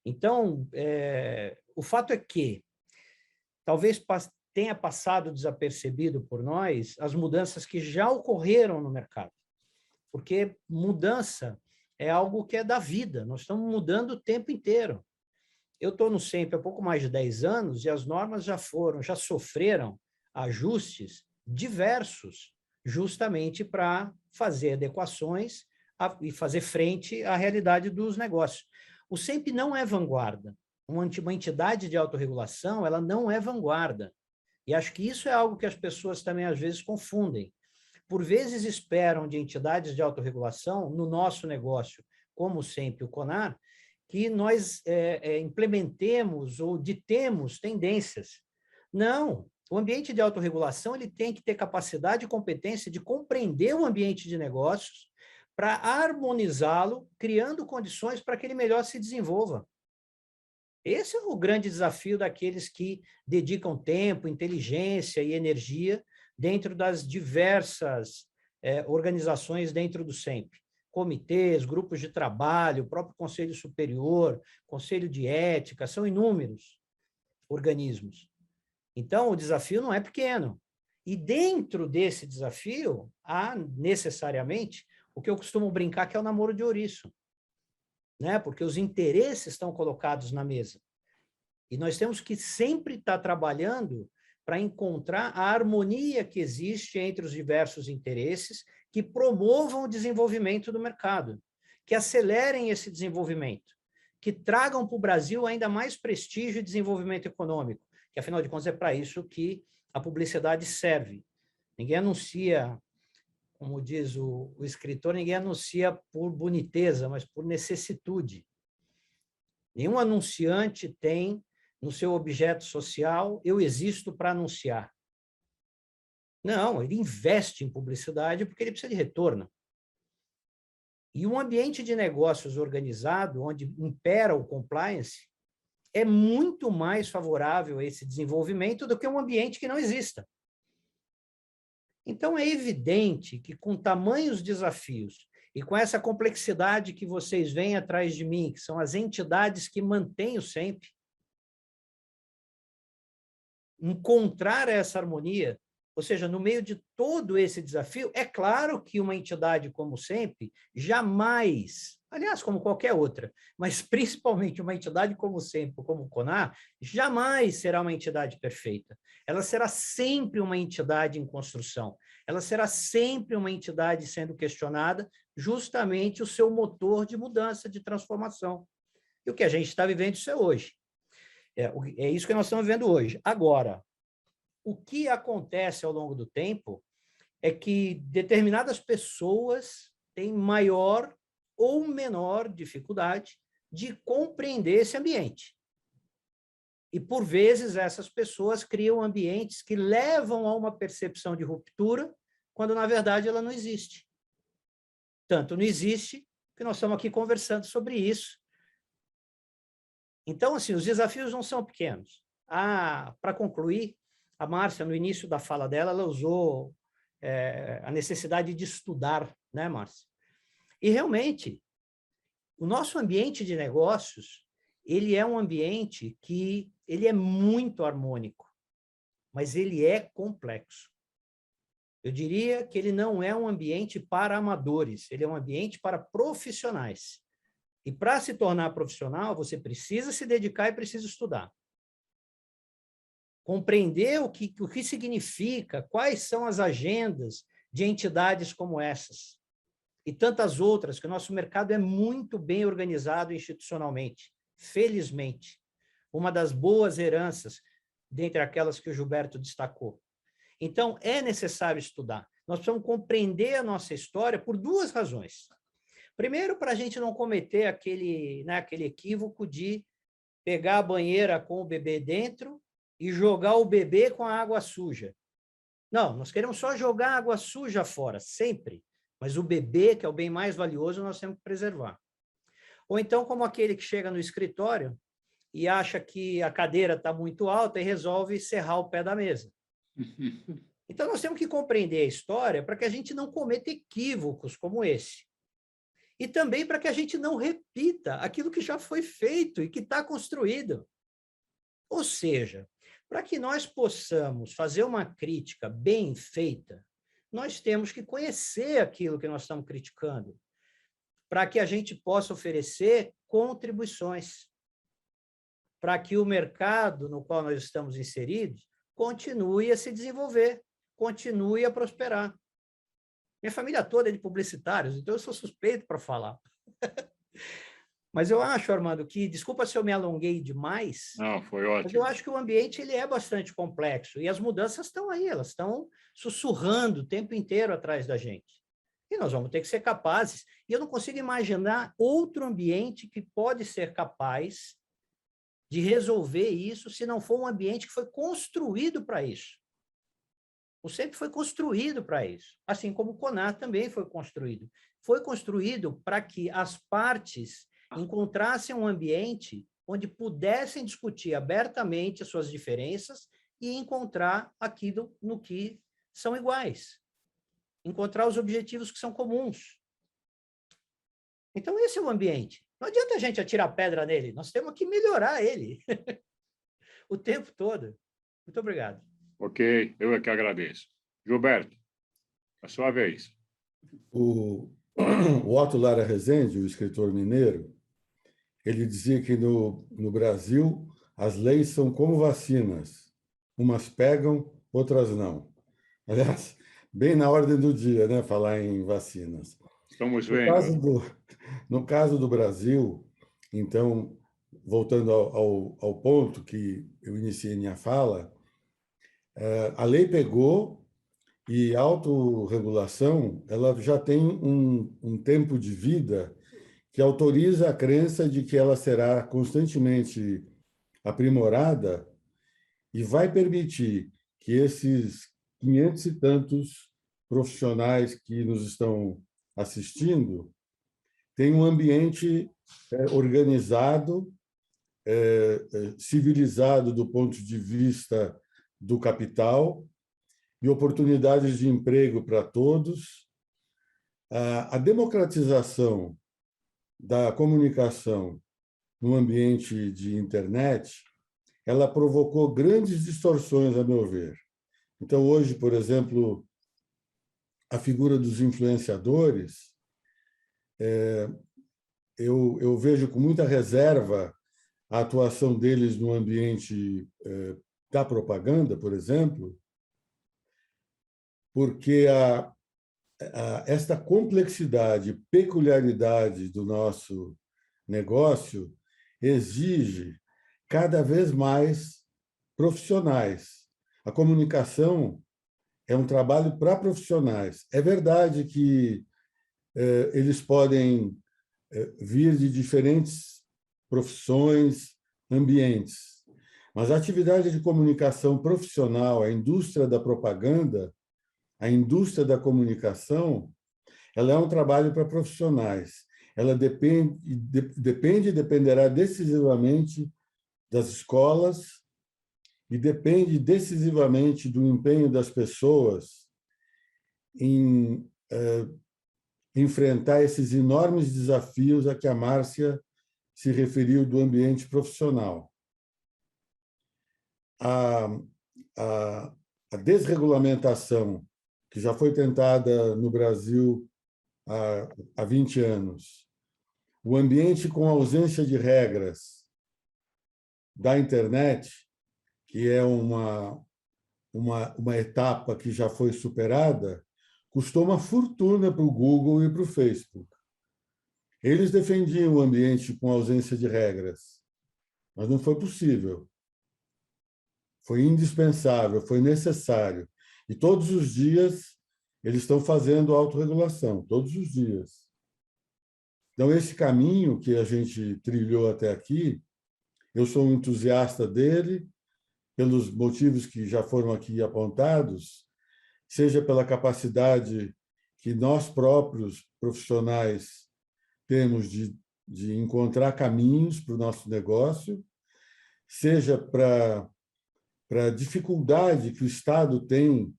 Então, o fato é que talvez tenha passado desapercebido por nós as mudanças que já ocorreram no mercado, porque mudança é algo que é da vida, nós estamos mudando o tempo inteiro. Eu estou no SEMP há pouco mais de 10 anos e as normas já sofreram ajustes diversos, justamente para fazer adequações e fazer frente à realidade dos negócios. O SEMP não é vanguarda. Uma entidade de autorregulação, ela não é vanguarda. E acho que isso é algo que as pessoas também, às vezes, confundem. Por vezes, esperam de entidades de autorregulação, no nosso negócio, como o SEMP e o CONAR, que nós implementemos ou ditemos tendências. Não, o ambiente de autorregulação ele tem que ter capacidade e competência de compreender o ambiente de negócios para harmonizá-lo, criando condições para que ele melhor se desenvolva. Esse é o grande desafio daqueles que dedicam tempo, inteligência e energia dentro das diversas organizações dentro do SEMP. Comitês, grupos de trabalho, o próprio Conselho Superior, Conselho de Ética, são inúmeros organismos. Então, o desafio não é pequeno. E dentro desse desafio, há necessariamente o que eu costumo brincar que é o namoro de ouriço, né? Porque os interesses estão colocados na mesa. E nós temos que sempre estar trabalhando para encontrar a harmonia que existe entre os diversos interesses que promovam o desenvolvimento do mercado, que acelerem esse desenvolvimento, que tragam para o Brasil ainda mais prestígio e desenvolvimento econômico, que, afinal de contas, é para isso que a publicidade serve. Ninguém anuncia, como diz o escritor, ninguém anuncia por boniteza, mas por necessitude. Nenhum anunciante tem no seu objeto social, eu existo para anunciar. Não, ele investe em publicidade porque ele precisa de retorno. E um ambiente de negócios organizado, onde impera o compliance, é muito mais favorável a esse desenvolvimento do que um ambiente que não exista. Então, é evidente que, com tamanhos desafios e com essa complexidade que vocês veem atrás de mim, que são as entidades que mantêm o SEMP, encontrar essa harmonia, ou seja, no meio de todo esse desafio, é claro que uma entidade como o SEMP jamais, aliás, como qualquer outra, mas principalmente uma entidade como o SEMP, como o CONAR, jamais será uma entidade perfeita. Ela será sempre uma entidade em construção. Ela será sempre uma entidade sendo questionada, justamente o seu motor de mudança, de transformação. E o que a gente está vivendo isso é hoje. É isso que nós estamos vivendo hoje. Agora, o que acontece ao longo do tempo é que determinadas pessoas têm maior ou menor dificuldade de compreender esse ambiente. E, por vezes, essas pessoas criam ambientes que levam a uma percepção de ruptura, quando, na verdade, ela não existe. Tanto não existe que nós estamos aqui conversando sobre isso. Então, assim, os desafios não são pequenos. Para concluir, a Márcia, no início da fala dela, ela usou a necessidade de estudar, né, Márcia? E, realmente, o nosso ambiente de negócios, ele é um ambiente que ele é muito harmônico, mas ele é complexo. Eu diria que ele não é um ambiente para amadores, ele é um ambiente para profissionais. E para se tornar profissional, você precisa se dedicar e precisa estudar. Compreender o que significa, quais são as agendas de entidades como essas e tantas outras, que o nosso mercado é muito bem organizado institucionalmente, felizmente. Uma das boas heranças, dentre aquelas que o Gilberto destacou. Então, é necessário estudar. Nós precisamos compreender a nossa história por duas razões. Primeiro, para a gente não cometer aquele equívoco de pegar a banheira com o bebê dentro e jogar o bebê com a água suja. Não, nós queremos só jogar água suja fora, sempre. Mas o bebê, que é o bem mais valioso, nós temos que preservar. Ou então, como aquele que chega no escritório e acha que a cadeira está muito alta e resolve serrar o pé da mesa. Então, nós temos que compreender a história para que a gente não cometa equívocos como esse. E também para que a gente não repita aquilo que já foi feito e que está construído. Ou seja, para que nós possamos fazer uma crítica bem feita, nós temos que conhecer aquilo que nós estamos criticando, para que a gente possa oferecer contribuições, para que o mercado no qual nós estamos inseridos continue a se desenvolver, continue a prosperar. Minha família toda é de publicitários, então eu sou suspeito para falar. Mas eu acho, Armando, que, desculpa se eu me alonguei demais, Não, foi ótimo. mas eu acho que o ambiente ele é bastante complexo, e as mudanças estão aí, elas estão sussurrando o tempo inteiro atrás da gente. E nós vamos ter que ser capazes, e eu não consigo imaginar outro ambiente que pode ser capaz de resolver isso se não for um ambiente que foi construído para isso. O CEP foi construído para isso, assim como o CONAR também foi construído. Foi construído para que as partes encontrassem um ambiente onde pudessem discutir abertamente as suas diferenças e encontrar aquilo no que são iguais. Encontrar os objetivos que são comuns. Então, esse é o ambiente. Não adianta a gente atirar pedra nele, nós temos que melhorar ele o tempo todo. Muito obrigado. Ok, eu é que agradeço. Gilberto, a sua vez. O Otto Lara Rezende, o escritor mineiro, ele dizia que no Brasil as leis são como vacinas, umas pegam, outras não. Aliás, bem na ordem do dia, né, falar em vacinas. Estamos vendo. No caso do Brasil, então, voltando ao ponto que eu iniciei minha fala, a lei pegou e a autorregulação ela já tem um tempo de vida que autoriza a crença de que ela será constantemente aprimorada e vai permitir que esses 500 e tantos profissionais que nos estão assistindo tenham um ambiente organizado, civilizado do ponto de vista do capital e oportunidades de emprego para todos. A democratização da comunicação no ambiente de internet, ela provocou grandes distorções, a meu ver. Então, hoje, por exemplo, a figura dos influenciadores, eu vejo com muita reserva a atuação deles no ambiente da propaganda, por exemplo, porque esta complexidade, peculiaridade do nosso negócio exige cada vez mais profissionais. A comunicação é um trabalho para profissionais. É verdade que eles podem vir de diferentes profissões, ambientes, mas a atividade de comunicação profissional, a indústria da propaganda, a indústria da comunicação, ela é um trabalho para profissionais. Ela depende e dependerá decisivamente das escolas e depende decisivamente do empenho das pessoas em enfrentar esses enormes desafios a que a Márcia se referiu do ambiente profissional. A desregulamentação que já foi tentada no Brasil há 20 anos, o ambiente com ausência de regras da internet, que é uma etapa que já foi superada, custou uma fortuna para o Google e para o Facebook. Eles defendiam o ambiente com ausência de regras, mas não foi possível. Foi indispensável, foi necessário. E todos os dias eles estão fazendo autorregulação, todos os dias. Então, esse caminho que a gente trilhou até aqui, eu sou um entusiasta dele, pelos motivos que já foram aqui apontados, seja pela capacidade que nós próprios, profissionais, temos de encontrar caminhos para o nosso negócio, seja para a dificuldade que o Estado tem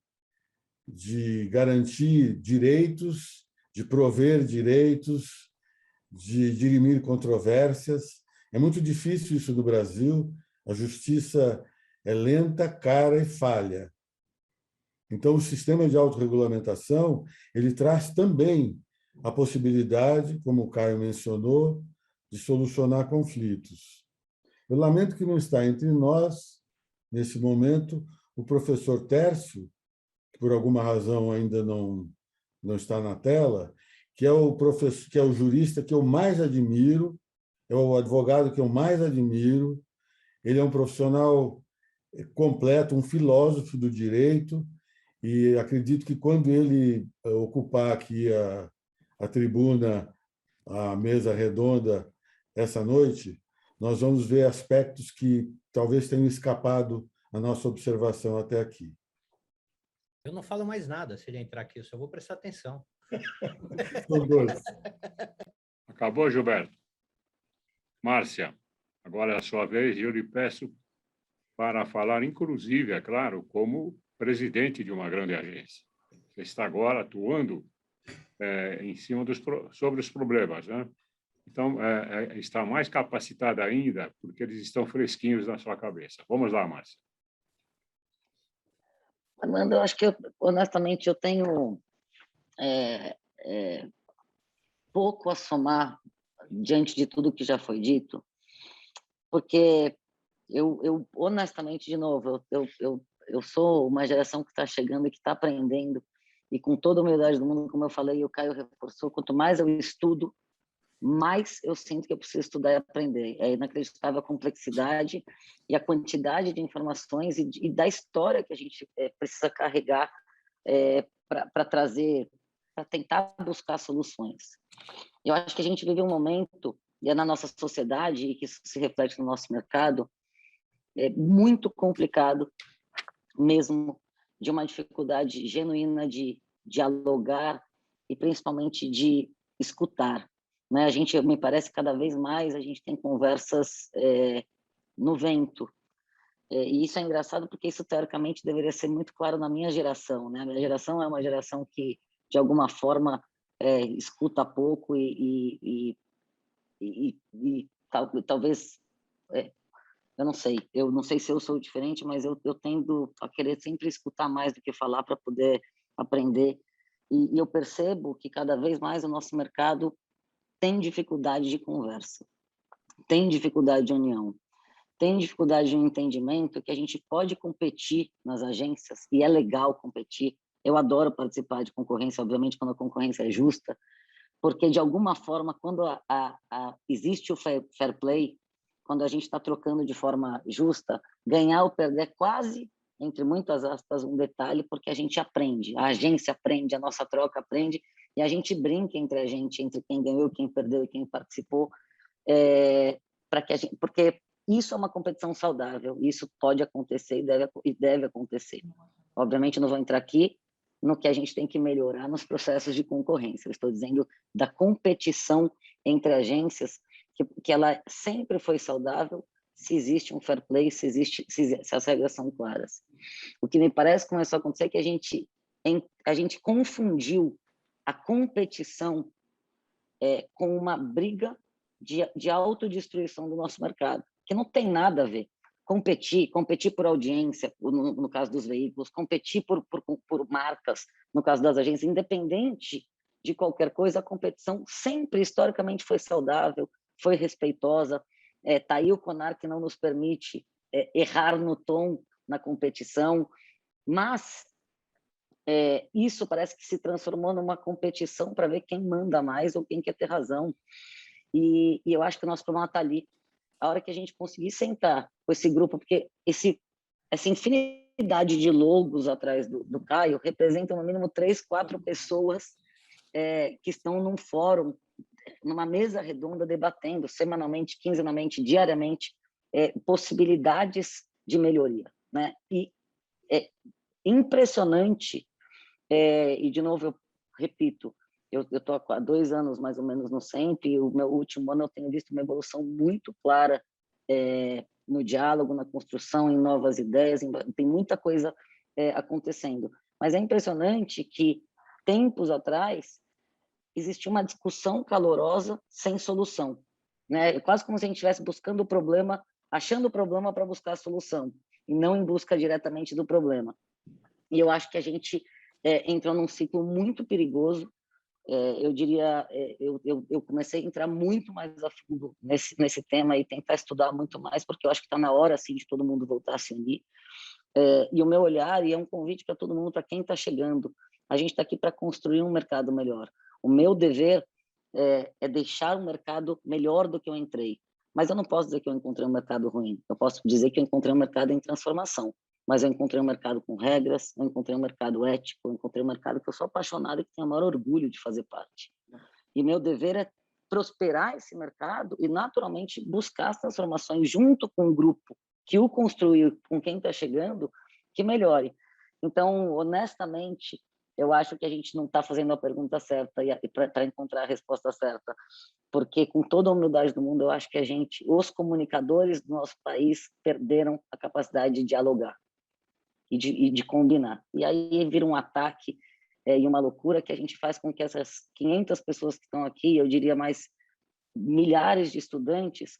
de garantir direitos, de prover direitos, de dirimir controvérsias. É muito difícil isso no Brasil. A justiça é lenta, cara e falha. Então, o sistema de autorregulamentação ele traz também a possibilidade, como o Caio mencionou, de solucionar conflitos. Eu lamento que não está entre nós, nesse momento, o professor Tércio, que por alguma razão ainda não está na tela, que é o professor, que é o jurista que eu mais admiro, é o advogado que eu mais admiro. Ele é um profissional completo, um filósofo do direito, e acredito que quando ele ocupar aqui a tribuna, a mesa redonda, essa noite, nós vamos ver aspectos que talvez tenham escapado à nossa observação até aqui. Eu não falo mais nada se ele entrar aqui, eu só vou prestar atenção. São dois. Acabou, Gilberto? Márcia, agora é a sua vez e eu lhe peço para falar, inclusive, é claro, como presidente de uma grande agência. Você está agora atuando em cima sobre os problemas, né? Então, está mais capacitada ainda, porque eles estão fresquinhos na sua cabeça. Vamos lá, Márcia. Armando, eu acho que, honestamente, eu tenho pouco a somar diante de tudo que já foi dito, porque eu honestamente, de novo, eu sou uma geração que está chegando e que está aprendendo, e com toda a humildade do mundo, como eu falei, o Caio reforçou, quanto mais eu estudo, mais eu sinto que eu preciso estudar e aprender. É inacreditável a complexidade e a quantidade de informações e da história que a gente precisa carregar para trazer, para tentar buscar soluções. Eu acho que a gente vive um momento, e é na nossa sociedade, e que isso se reflete no nosso mercado, é muito complicado mesmo, de uma dificuldade genuína de dialogar e principalmente de escutar, né? A gente, me parece, cada vez mais a gente tem conversas no vento, e isso é engraçado porque isso teoricamente deveria ser muito claro na minha geração, né? A minha geração é uma geração que de alguma forma escuta pouco e talvez eu não sei se eu sou diferente, mas eu tendo a querer sempre escutar mais do que falar para poder aprender. E eu percebo que cada vez mais o nosso mercado tem dificuldade de conversa, tem dificuldade de união, tem dificuldade de um entendimento que a gente pode competir nas agências, e é legal competir. Eu adoro participar de concorrência, obviamente, quando a concorrência é justa, porque, de alguma forma, quando existe o fair play, quando a gente está trocando de forma justa, ganhar ou perder é quase, entre muitas aspas, um detalhe, porque a gente aprende, a agência aprende, a nossa troca aprende, e a gente brinca entre a gente, entre quem ganhou, quem perdeu e quem participou, porque isso é uma competição saudável, isso pode acontecer e deve acontecer. Obviamente, não vou entrar aqui no que a gente tem que melhorar nos processos de concorrência. Eu estou dizendo da competição entre agências, que ela sempre foi saudável se existe um fair play, se as regras são claras. O que me parece que começou a acontecer é que a gente confundiu a competição com uma briga de autodestruição do nosso mercado, que não tem nada a ver. Competir por audiência, no caso dos veículos, competir por marcas, no caso das agências, independente de qualquer coisa, a competição sempre, historicamente, foi saudável, foi respeitosa. Está aí o CONAR, que não nos permite errar no tom na competição, mas isso parece que se transformou numa competição para ver quem manda mais ou quem quer ter razão. E eu acho que o nosso problema está ali. A hora que a gente conseguir sentar com esse grupo, porque essa infinidade de logos atrás do Caio representa no mínimo 3, 4 pessoas que estão num fórum, numa mesa redonda, debatendo semanalmente, quinzenalmente, diariamente, possibilidades de melhoria. né? E é impressionante, e de novo eu repito, eu estou há 2 anos mais ou menos no CEMP, e o meu último ano eu tenho visto uma evolução muito clara no diálogo, na construção, em novas ideias, tem muita coisa acontecendo. Mas é impressionante que, tempos atrás, existia uma discussão calorosa sem solução, né? Quase como se a gente estivesse buscando o problema, achando o problema para buscar a solução, e não em busca diretamente do problema. E eu acho que a gente entrou num ciclo muito perigoso. Eu diria, eu comecei a entrar muito mais a fundo nesse tema e tentar estudar muito mais, porque eu acho que está na hora assim, de todo mundo voltar a se unir. E o meu olhar, e é um convite para todo mundo, para quem está chegando, a gente está aqui para construir um mercado melhor. O meu dever é deixar um mercado melhor do que eu entrei. Mas eu não posso dizer que eu encontrei um mercado ruim. Eu posso dizer que eu encontrei um mercado em transformação. Mas eu encontrei um mercado com regras, eu encontrei um mercado ético, eu encontrei um mercado que eu sou apaixonado e que tenho o maior orgulho de fazer parte. E meu dever é prosperar esse mercado e, naturalmente, buscar as transformações junto com o grupo que o construiu, com quem está chegando, que melhore. Então, honestamente, eu acho que a gente não está fazendo a pergunta certa para encontrar a resposta certa, porque, com toda a humildade do mundo, eu acho que os comunicadores do nosso país perderam a capacidade de dialogar e de combinar. E aí vira um ataque e uma loucura que a gente faz com que essas 500 pessoas que estão aqui, eu diria mais milhares de estudantes,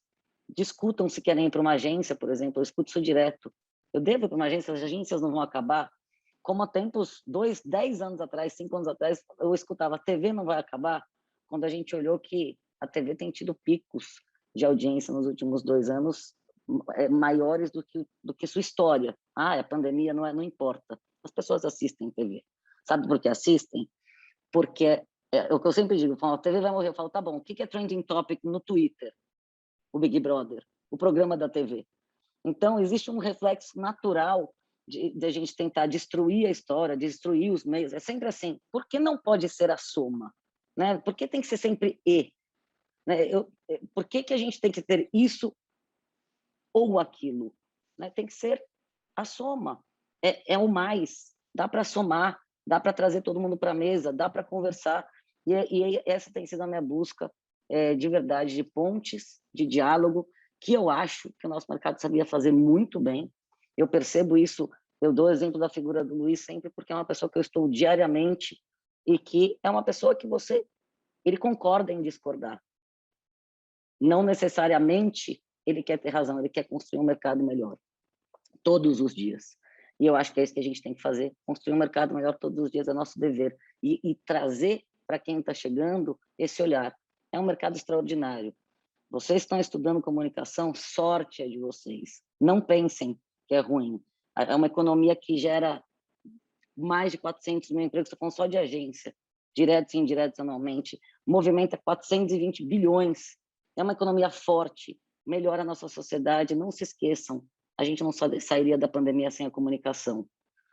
discutam se querem ir para uma agência, por exemplo. Eu escuto isso direto. Eu devo ir para uma agência, as agências não vão acabar. Como há tempos, 10 anos atrás, 5 anos atrás, eu escutava, a TV não vai acabar, quando a gente olhou que a TV tem tido picos de audiência nos últimos 2 anos maiores do que sua história. A pandemia não importa. As pessoas assistem TV. Sabe por que assistem? Porque é o que eu sempre digo, a TV vai morrer. Eu falo, tá bom, o que é trending topic no Twitter? O Big Brother, o programa da TV. Então, existe um reflexo natural de a gente tentar destruir a história, destruir os meios. É sempre assim. Por que não pode ser a soma? Né? Por que tem que ser sempre e? Né? Por que a gente tem que ter isso ou aquilo? Né? Tem que ser a soma. É o mais. Dá para somar, dá para trazer todo mundo para a mesa, dá para conversar. E essa tem sido a minha busca de verdade, de pontes, de diálogo, que eu acho que o nosso mercado sabia fazer muito bem. Eu percebo isso, eu dou o exemplo da figura do Luiz sempre, porque é uma pessoa que eu estou diariamente e que é uma pessoa que ele concorda em discordar. Não necessariamente ele quer ter razão, ele quer construir um mercado melhor, todos os dias. E eu acho que é isso que a gente tem que fazer, construir um mercado melhor todos os dias, é nosso dever. E trazer para quem está chegando esse olhar. É um mercado extraordinário. Vocês estão estudando comunicação, sorte é de vocês. Não pensem que é ruim. É uma economia que gera mais de 400 mil empregos, estou falando só de agência, diretos e indiretos anualmente, movimenta 420 bilhões. É uma economia forte, melhora a nossa sociedade. Não se esqueçam, a gente não sairia da pandemia sem a comunicação,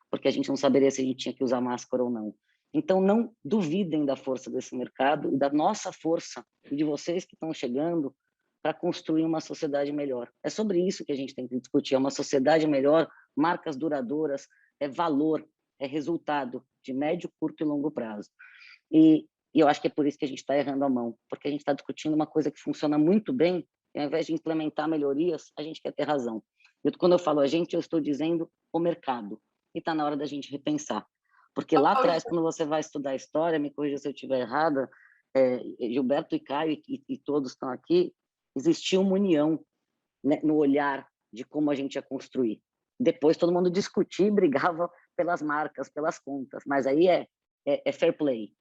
porque a gente não saberia se a gente tinha que usar máscara ou não. Então, não duvidem da força desse mercado e da nossa força e de vocês que estão chegando para construir uma sociedade melhor. É sobre isso que a gente tem que discutir, é uma sociedade melhor, marcas duradouras, é valor, é resultado de médio, curto e longo prazo. E eu acho que é por isso que a gente está errando a mão, porque a gente está discutindo uma coisa que funciona muito bem e, ao invés de implementar melhorias, a gente quer ter razão. Quando eu falo a gente, eu estou dizendo o mercado. E está na hora da gente repensar. Porque lá atrás, quando você vai estudar história, me corrija se eu estiver errada, Gilberto e Caio e todos estão aqui, existia uma união, né, no olhar de como a gente ia construir. Depois todo mundo discutia e brigava pelas marcas, pelas contas, mas aí é fair play.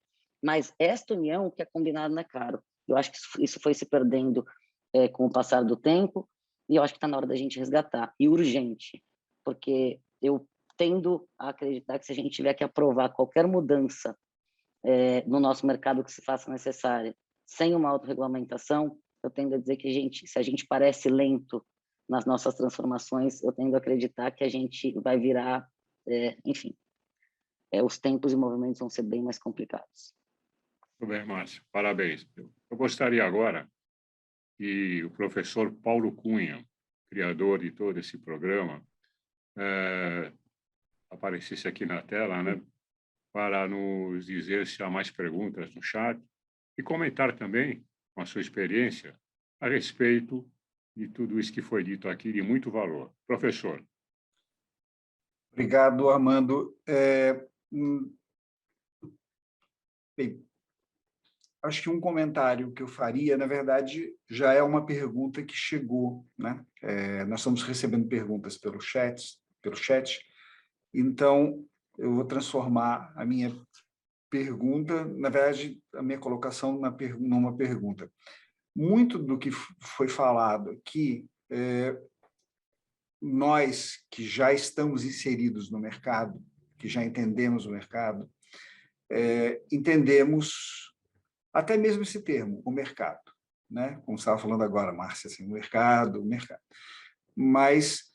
Mas esta união que é combinada não é caro. Eu acho que isso foi se perdendo com o passar do tempo, e eu acho que está na hora da gente resgatar, e urgente, porque eu tendo a acreditar que se a gente tiver que aprovar qualquer mudança no nosso mercado que se faça necessária, sem uma autorregulamentação, eu tendo a dizer que se a gente parece lento nas nossas transformações, eu tendo a acreditar que a gente vai virar, enfim, os tempos e movimentos vão ser bem mais complicados. Muito bem, Márcio, parabéns. Eu gostaria agora que o professor Paulo Cunha, criador de todo esse programa, aparecesse aqui na tela, né, para nos dizer se há mais perguntas no chat e comentar também com a sua experiência a respeito de tudo isso que foi dito aqui, de muito valor. Professor. Obrigado, Armando. Bem, acho que um comentário que eu faria, na verdade, já é uma pergunta que chegou, né? Nós estamos recebendo perguntas pelo chat, então eu vou transformar a minha pergunta, na verdade, a minha colocação numa pergunta. Muito do que foi falado aqui, nós que já estamos inseridos no mercado, que já entendemos o mercado, entendemos até mesmo esse termo, o mercado, né? Como você estava falando agora, Márcia, assim, o mercado. Mas,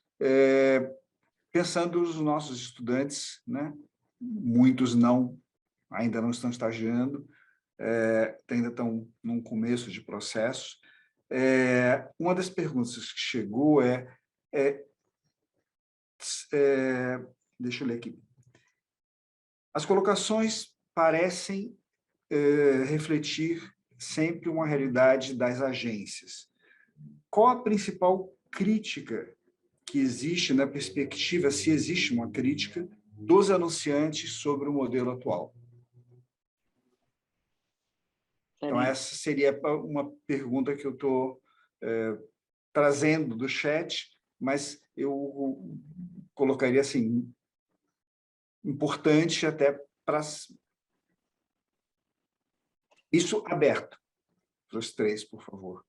pensando nos nossos estudantes, né? Muitos ainda não estão estagiando, ainda estão num começo de processo. Uma das perguntas que chegou deixa eu ler aqui. As colocações parecem refletir sempre uma realidade das agências. Qual a principal crítica que existe na perspectiva, se existe uma crítica, dos anunciantes sobre o modelo atual? Então, essa seria uma pergunta que eu estou trazendo do chat, mas eu colocaria assim, importante até para isso aberto para os três, por favor.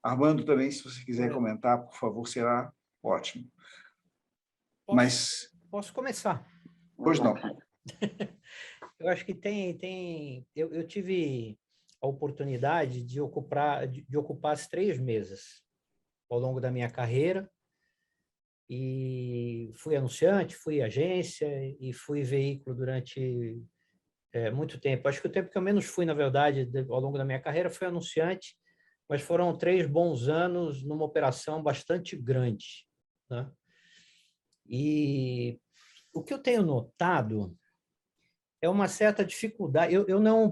Armando também, se você quiser comentar, por favor, será ótimo. Posso começar? Pois não. Eu acho que eu tive a oportunidade de ocupar as 3 mesas ao longo da minha carreira, e fui anunciante, fui agência e fui veículo durante muito tempo. Acho que o tempo que eu menos fui, na verdade, ao longo da minha carreira, foi anunciante, mas foram 3 bons anos numa operação bastante grande, né? E o que eu tenho notado é uma certa dificuldade.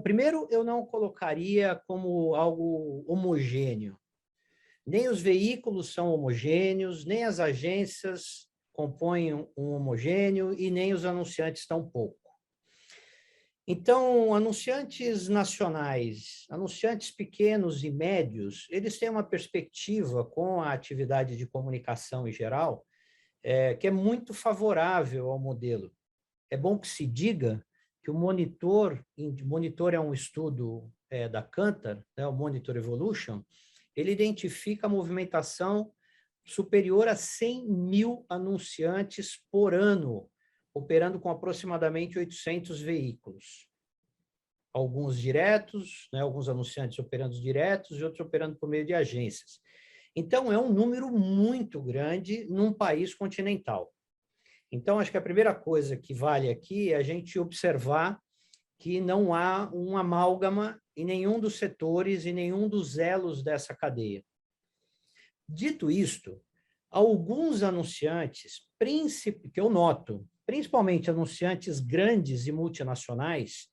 Primeiro, eu não colocaria como algo homogêneo. Nem os veículos são homogêneos, nem as agências compõem um homogêneo e nem os anunciantes tampouco. Então, anunciantes nacionais, anunciantes pequenos e médios, eles têm uma perspectiva com a atividade de comunicação em geral, que é muito favorável ao modelo. É bom que se diga que o Monitor é um estudo da Kantar, né, o Monitor Evolution, ele identifica a movimentação superior a 100 mil anunciantes por ano, operando com aproximadamente 800 veículos. Alguns diretos, né, alguns anunciantes operando diretos e outros operando por meio de agências. Então, é um número muito grande num país continental. Então, acho que a primeira coisa que vale aqui é a gente observar que não há um amálgama em nenhum dos setores e nenhum dos elos dessa cadeia. Dito isto, alguns anunciantes, que eu noto, principalmente anunciantes grandes e multinacionais,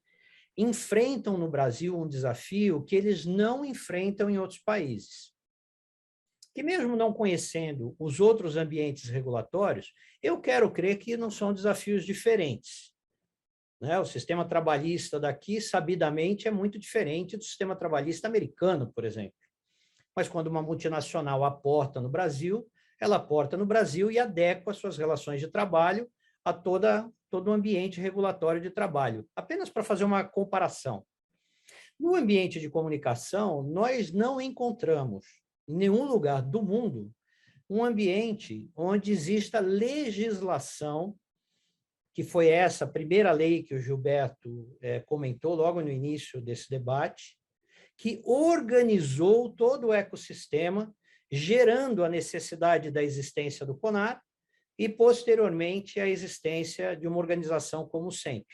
enfrentam no Brasil um desafio que eles não enfrentam em outros países. Que mesmo não conhecendo os outros ambientes regulatórios, eu quero crer que não são desafios diferentes. Né? O sistema trabalhista daqui, sabidamente, é muito diferente do sistema trabalhista americano, por exemplo. Mas quando uma multinacional aporta no Brasil, ela aporta no Brasil e adequa suas relações de trabalho a todo o ambiente regulatório de trabalho. Apenas para fazer uma comparação. No ambiente de comunicação, nós não encontramos, em nenhum lugar do mundo, um ambiente onde exista legislação, que foi essa primeira lei que o Gilberto comentou logo no início desse debate, que organizou todo o ecossistema, gerando a necessidade da existência do CONAR e, posteriormente, a existência de uma organização como o SEMP.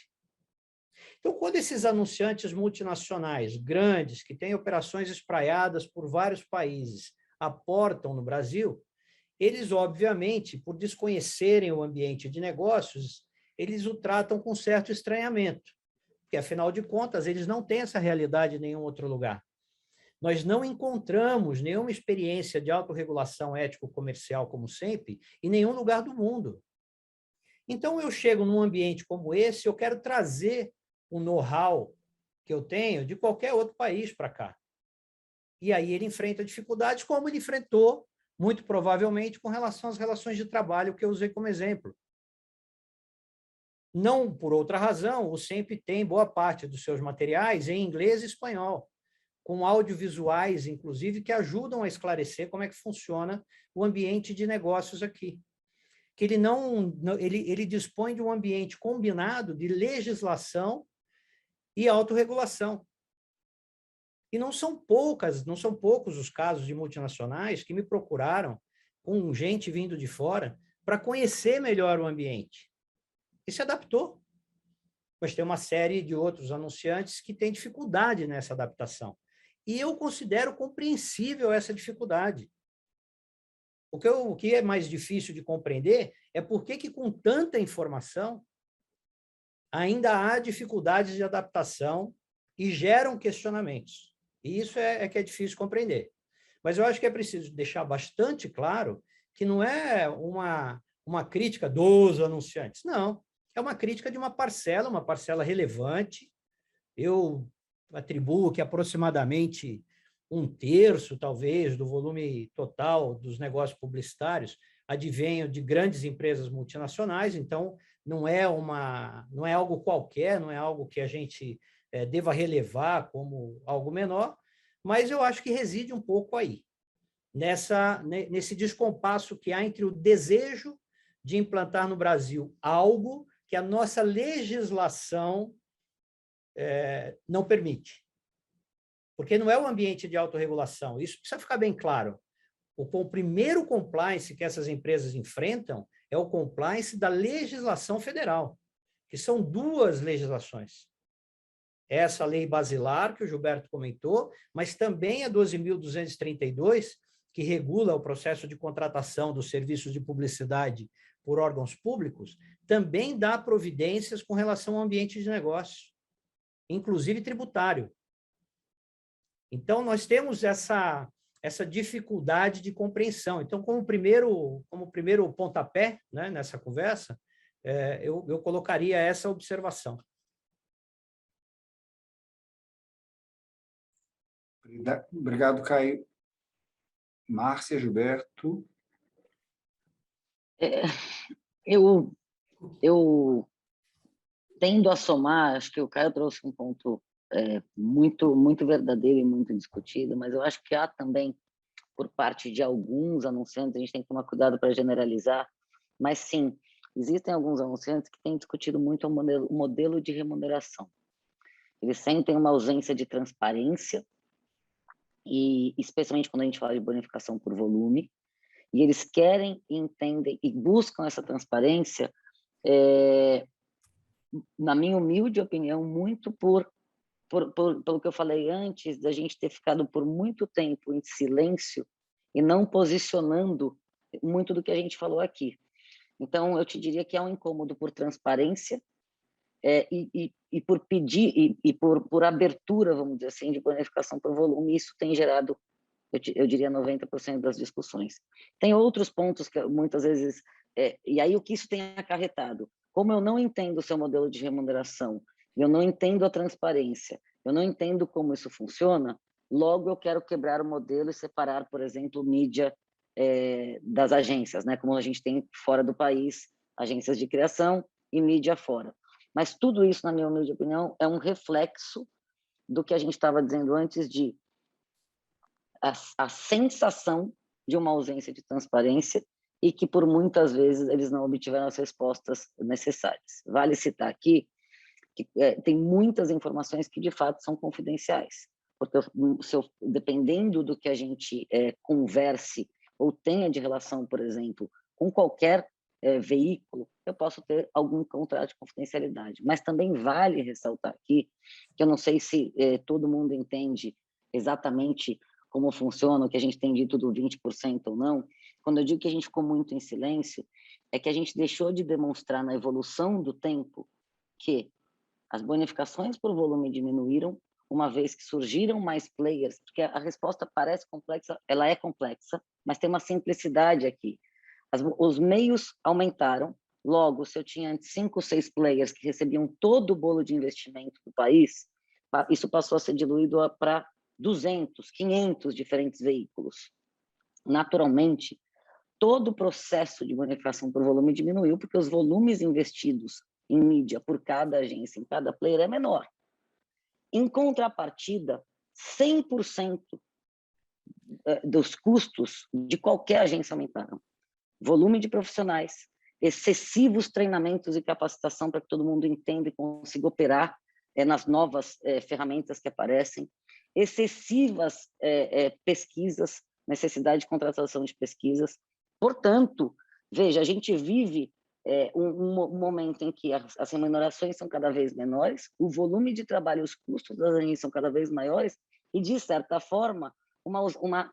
Então, quando esses anunciantes multinacionais grandes, que têm operações espraiadas por vários países, aportam no Brasil, eles, obviamente, por desconhecerem o ambiente de negócios, eles o tratam com certo estranhamento, porque, afinal de contas, eles não têm essa realidade em nenhum outro lugar. Nós não encontramos nenhuma experiência de autorregulação ético-comercial como sempre em nenhum lugar do mundo. Então, eu chego num ambiente como esse, eu quero trazer o know-how que eu tenho de qualquer outro país para cá. E aí ele enfrenta dificuldades como ele enfrentou, muito provavelmente, com relação às relações de trabalho que eu usei como exemplo. Não por outra razão, o SEMP tem boa parte dos seus materiais em inglês e espanhol, com audiovisuais, inclusive, que ajudam a esclarecer como é que funciona o ambiente de negócios aqui. Que ele dispõe de um ambiente combinado de legislação e autorregulação. E não são poucos os casos de multinacionais que me procuraram, com gente vindo de fora, para conhecer melhor o ambiente. E se adaptou. Mas tem uma série de outros anunciantes que têm dificuldade nessa adaptação. E eu considero compreensível essa dificuldade. O que é mais difícil de compreender é por que, com tanta informação, ainda há dificuldades de adaptação e geram questionamentos. E isso que é difícil compreender. Mas eu acho que é preciso deixar bastante claro que não é uma crítica dos anunciantes, não. É uma crítica de uma parcela relevante. Eu atribuo que aproximadamente 1/3, talvez, do volume total dos negócios publicitários advenham de grandes empresas multinacionais, então não é algo qualquer, não é algo que a gente deva relevar como algo menor, mas eu acho que reside um pouco aí, nesse descompasso que há entre o desejo de implantar no Brasil algo que a nossa legislação não permite. Porque não é um ambiente de autorregulação, isso precisa ficar bem claro. O primeiro compliance que essas empresas enfrentam é o compliance da legislação federal, que são 2 legislações. Essa lei basilar, que o Gilberto comentou, mas também a 12.232, que regula o processo de contratação dos serviços de publicidade por órgãos públicos, também dá providências com relação ao ambiente de negócio, inclusive tributário. Então, nós temos essa dificuldade de compreensão. Então, como primeiro pontapé, né, nessa conversa, eu colocaria essa observação. Obrigado, Caio. Márcia, Gilberto. Eu tendo a somar, acho que o Caio trouxe um ponto muito, muito verdadeiro e muito discutido, mas eu acho que há também, por parte de alguns anunciantes, a gente tem que tomar cuidado para generalizar, mas sim, existem alguns anunciantes que têm discutido muito o modelo de remuneração. Eles sentem uma ausência de transparência, e especialmente quando a gente fala de bonificação por volume, e eles querem, entendem e buscam essa transparência, na minha humilde opinião, muito pelo que eu falei antes, da gente ter ficado por muito tempo em silêncio e não posicionando muito do que a gente falou aqui. Então, eu te diria que há um incômodo por transparência e por pedir, e por abertura, vamos dizer assim, de bonificação por volume. Isso tem gerado, eu diria, 90% das discussões. Tem outros pontos que muitas vezes... e aí, o que isso tem acarretado? Como eu não entendo o seu modelo de remuneração, eu não entendo a transparência, eu não entendo como isso funciona, logo eu quero quebrar o modelo e separar, por exemplo, mídia das agências, né? Como a gente tem fora do país, agências de criação e mídia fora. Mas tudo isso, na minha humilde opinião, é um reflexo do que a gente estava dizendo antes, de a sensação de uma ausência de transparência e que, por muitas vezes, eles não obtiveram as respostas necessárias. Vale citar aqui que tem muitas informações que, de fato, são confidenciais, porque dependendo do que a gente converse ou tenha de relação, por exemplo, com qualquer veículo, eu posso ter algum contrato de confidencialidade. Mas também vale ressaltar aqui, que eu não sei se todo mundo entende exatamente como funciona, o que a gente tem dito do 20% ou não, quando eu digo que a gente ficou muito em silêncio, é que a gente deixou de demonstrar na evolução do tempo que as bonificações por volume diminuíram, uma vez que surgiram mais players, porque a resposta parece complexa, ela é complexa, mas tem uma simplicidade aqui. Os meios aumentaram, logo, se eu tinha 5, 6 players que recebiam todo o bolo de investimento do país, isso passou a ser diluído para 200, 500 diferentes veículos. Naturalmente, todo o processo de bonificação por volume diminuiu, porque os volumes investidos em mídia por cada agência, em cada player, é menor. Em contrapartida, 100% dos custos de qualquer agência aumentaram. Volume de profissionais, excessivos treinamentos e capacitação para que todo mundo entenda e consiga operar nas novas ferramentas que aparecem, excessivas pesquisas, necessidade de contratação de pesquisas. Portanto, veja, a gente vive um momento em que as remunerações são cada vez menores, o volume de trabalho e os custos das agências são cada vez maiores e, de certa forma, uma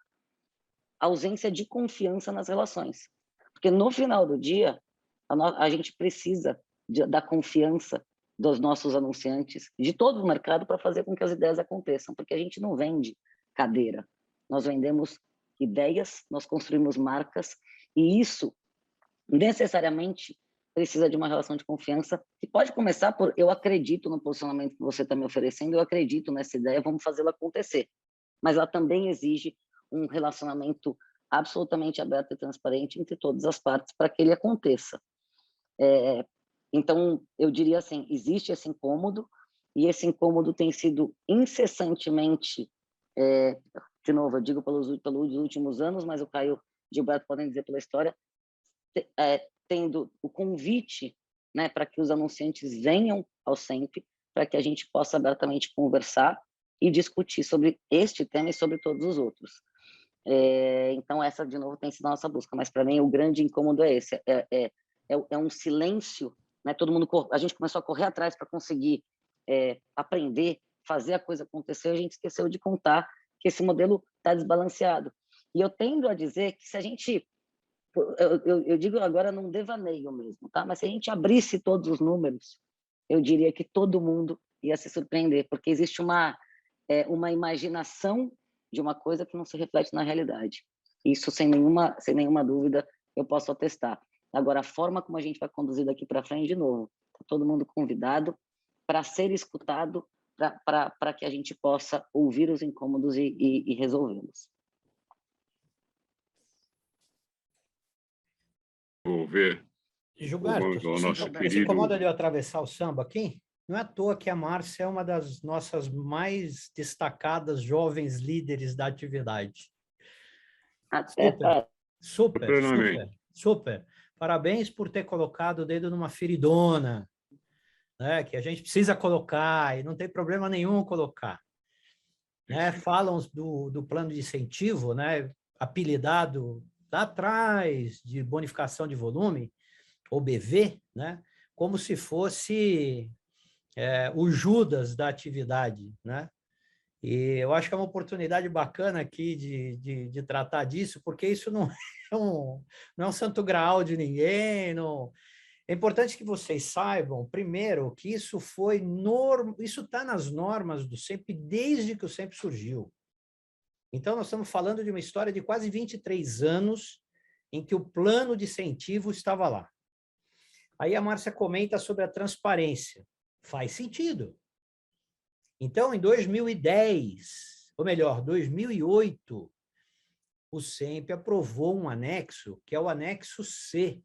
ausência de confiança nas relações. Porque, no final do dia, a gente precisa da confiança dos nossos anunciantes, de todo o mercado, para fazer com que as ideias aconteçam, porque a gente não vende cadeira, nós vendemos ideias, nós construímos marcas, e isso necessariamente precisa de uma relação de confiança, que pode começar por eu acredito no posicionamento que você está me oferecendo, eu acredito nessa ideia, vamos fazê-la acontecer. Mas ela também exige um relacionamento absolutamente aberto e transparente entre todas as partes para que ele aconteça. Então, eu diria assim, existe esse incômodo, e esse incômodo tem sido incessantemente, de novo, eu digo pelos últimos anos, mas o Caio e o Gilberto podem dizer pela história, tendo o convite, né, para que os anunciantes venham ao SEMP, para que a gente possa abertamente conversar e discutir sobre este tema e sobre todos os outros. Então, essa, de novo, tem sido a nossa busca, mas, para mim, o grande incômodo é esse, é um silêncio, né? A gente começou a correr atrás para conseguir aprender, fazer a coisa acontecer, a gente esqueceu de contar que esse modelo está desbalanceado. E eu tendo a dizer que se a gente... Eu digo agora num devaneio mesmo, tá? Mas se a gente abrisse todos os números, eu diria que todo mundo ia se surpreender, porque existe uma imaginação de uma coisa que não se reflete na realidade. Isso, sem nenhuma dúvida, eu posso atestar. Agora, a forma como a gente vai conduzir daqui para frente, de novo, tá todo mundo convidado para ser escutado, para que a gente possa ouvir os incômodos e resolvê-los. Vou ver. Gilberto, se incomoda de eu atravessar o samba aqui? Não é à toa que a Márcia é uma das nossas mais destacadas jovens líderes da atividade. Super. Parabéns por ter colocado o dedo numa feridona, né, que a gente precisa colocar, e não tem problema nenhum colocar. Né? Falam do plano de incentivo, né, apelidado lá atrás de bonificação de volume, ou BV, né, como se fosse o Judas da atividade, né? E eu acho que é uma oportunidade bacana aqui de tratar disso, porque isso não é um santo graal de ninguém. Não... É importante que vocês saibam, primeiro, que isso está nas normas do SEMP desde que o SEMP surgiu. Então, nós estamos falando de uma história de quase 23 anos em que o plano de incentivo estava lá. Aí a Márcia comenta sobre a transparência. Faz sentido. Então, em 2010, ou melhor, 2008, o SEMP aprovou um anexo, que é o anexo C,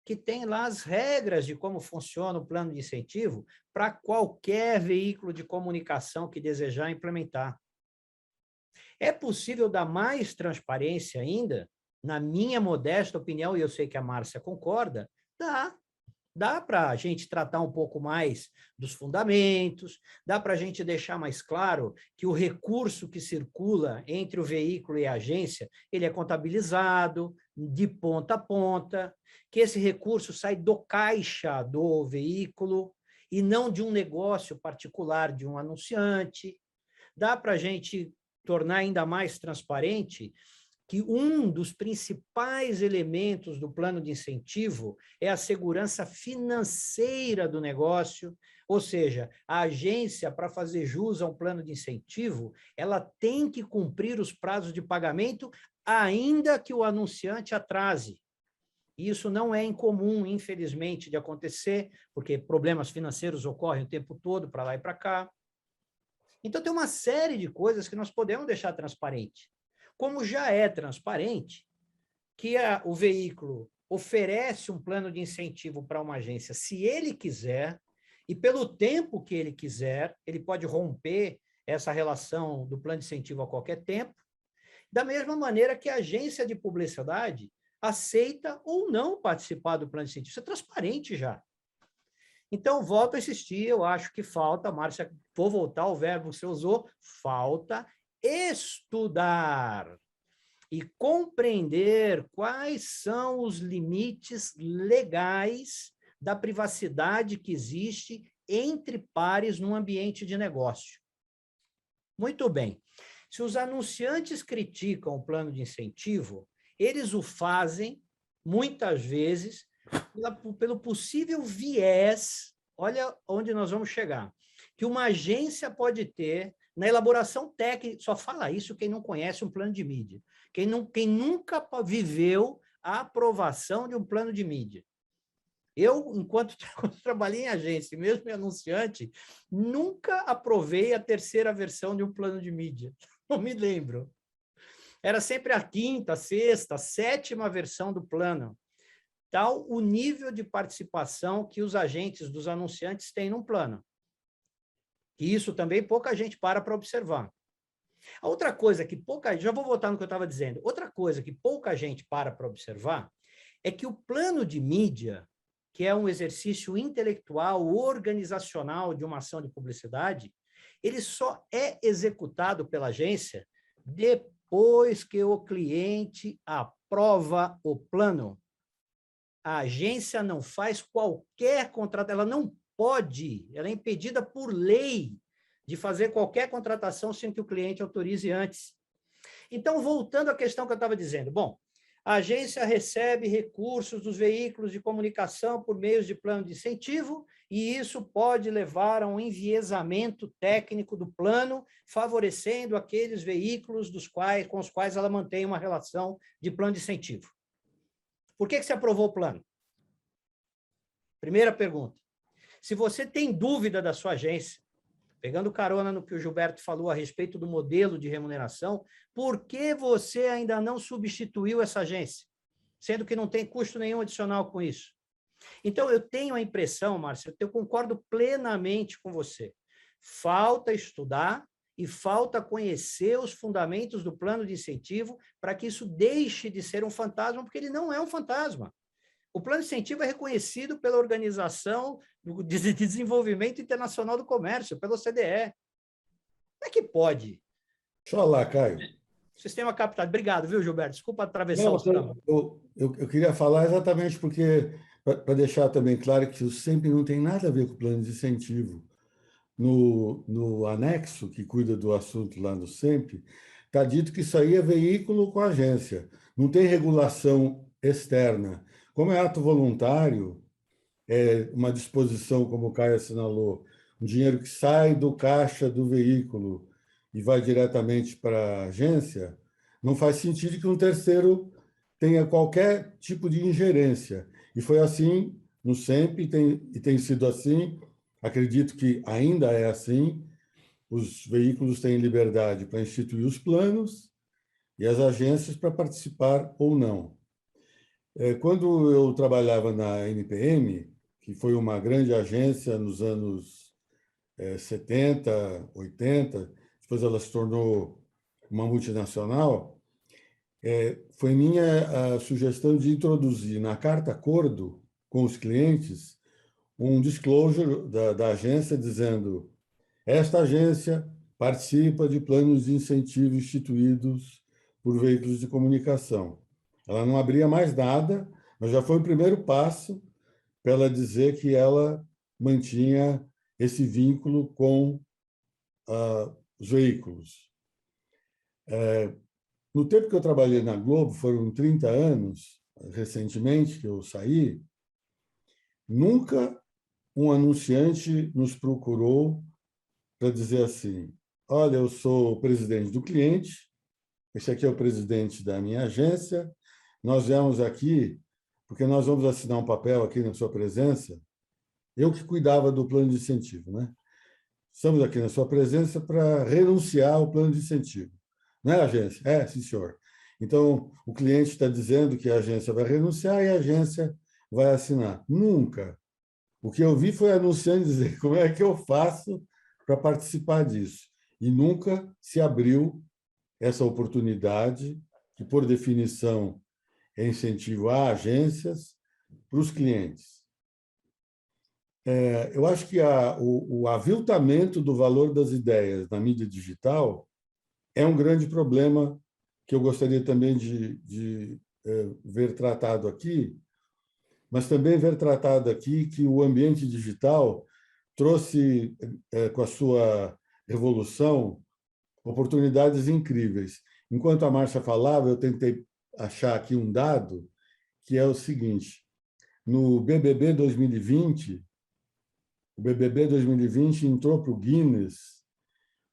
que tem lá as regras de como funciona o plano de incentivo para qualquer veículo de comunicação que desejar implementar. É possível dar mais transparência ainda? Na minha modesta opinião, e eu sei que a Márcia concorda, dá para a gente tratar um pouco mais dos fundamentos, dá para a gente deixar mais claro que o recurso que circula entre o veículo e a agência, ele é contabilizado de ponta a ponta, que esse recurso sai do caixa do veículo e não de um negócio particular de um anunciante. Dá para a gente tornar ainda mais transparente que um dos principais elementos do plano de incentivo é a segurança financeira do negócio, ou seja, a agência, para fazer jus a um plano de incentivo, ela tem que cumprir os prazos de pagamento, ainda que o anunciante atrase. Isso não é incomum, infelizmente, de acontecer, porque problemas financeiros ocorrem o tempo todo, para lá e para cá. Então, tem uma série de coisas que nós podemos deixar transparente. Como já é transparente que o veículo oferece um plano de incentivo para uma agência, se ele quiser, e pelo tempo que ele quiser, ele pode romper essa relação do plano de incentivo a qualquer tempo, da mesma maneira que a agência de publicidade aceita ou não participar do plano de incentivo. Isso é transparente já. Então, volto a insistir, eu acho que falta, Márcia, vou voltar ao verbo que você usou, falta estudar e compreender quais são os limites legais da privacidade que existe entre pares num ambiente de negócio. Muito bem. Se os anunciantes criticam o plano de incentivo, eles o fazem, muitas vezes, pelo possível viés, olha onde nós vamos chegar, que uma agência pode ter na elaboração técnica, só fala isso quem não conhece um plano de mídia, quem nunca viveu a aprovação de um plano de mídia. Eu, enquanto trabalhei em agência, mesmo em anunciante, nunca aprovei a terceira versão de um plano de mídia. Não me lembro. Era sempre a quinta, sexta, sétima versão do plano. Tal o nível de participação que os agentes dos anunciantes têm num plano. E isso também pouca gente para observar. A outra coisa que já vou voltar no que eu estava dizendo, outra coisa que pouca gente para observar é que o plano de mídia, que é um exercício intelectual, organizacional de uma ação de publicidade, ele só é executado pela agência depois que o cliente aprova o plano. A agência não faz qualquer contrato, ela não pode, ela é impedida por lei de fazer qualquer contratação sem que o cliente autorize antes. Então, voltando à questão que eu estava dizendo, bom, a agência recebe recursos dos veículos de comunicação por meio de plano de incentivo, e isso pode levar a um enviesamento técnico do plano, favorecendo aqueles veículos com os quais ela mantém uma relação de plano de incentivo. Por que você aprovou o plano? Primeira pergunta. Se você tem dúvida da sua agência, pegando carona no que o Gilberto falou a respeito do modelo de remuneração, por que você ainda não substituiu essa agência, sendo que não tem custo nenhum adicional com isso? Então, eu tenho a impressão, Márcia, eu concordo plenamente com você. Falta estudar e falta conhecer os fundamentos do plano de incentivo para que isso deixe de ser um fantasma, porque ele não é um fantasma. O plano de incentivo é reconhecido pela Organização de Desenvolvimento Internacional do Comércio, pela OCDE. Como é que pode? Deixa eu falar, Caio. Sistema captado. Obrigado, viu, Gilberto? Desculpa atravessar Não, o sistema. eu queria falar exatamente porque, para deixar também claro que o SEMP não tem nada a ver com o plano de incentivo. No anexo que cuida do assunto lá no SEMP, está dito que isso aí é veículo com agência. Não tem regulação externa. Como é ato voluntário, é uma disposição, como o Caio assinalou, um dinheiro que sai do caixa do veículo e vai diretamente para a agência, não faz sentido que um terceiro tenha qualquer tipo de ingerência. E foi assim no SEMP e tem sido assim. Acredito que ainda é assim. Os veículos têm liberdade para instituir os planos e as agências para participar ou não. Quando eu trabalhava na NPM, que foi uma grande agência nos anos 70, 80, depois ela se tornou uma multinacional, foi minha a sugestão de introduzir na carta acordo com os clientes um disclosure da agência dizendo: esta agência participa de planos de incentivo instituídos por veículos de comunicação. Ela não abria mais nada, mas já foi o primeiro passo para ela dizer que ela mantinha esse vínculo com os veículos. No tempo que eu trabalhei na Globo, foram 30 anos, recentemente, que eu saí, nunca um anunciante nos procurou para dizer assim: olha, eu sou o presidente do cliente, esse aqui é o presidente da minha agência, nós viemos aqui porque nós vamos assinar um papel aqui na sua presença. Eu que cuidava do plano de incentivo, né? Estamos aqui na sua presença para renunciar ao plano de incentivo. Não é, agência? É, sim, senhor. Então, o cliente está dizendo que a agência vai renunciar e a agência vai assinar. Nunca. O que eu vi foi anunciando dizer como é que eu faço para participar disso. E nunca se abriu essa oportunidade, que, por definição, é incentivo a agências para os clientes. Eu acho que o aviltamento do valor das ideias na mídia digital é um grande problema que eu gostaria também de ver tratado aqui, mas também ver tratado aqui que o ambiente digital trouxe, com a sua revolução, oportunidades incríveis. Enquanto a Márcia falava, eu tentei achar aqui um dado, que é o seguinte: no BBB 2020, o BBB 2020 entrou para o Guinness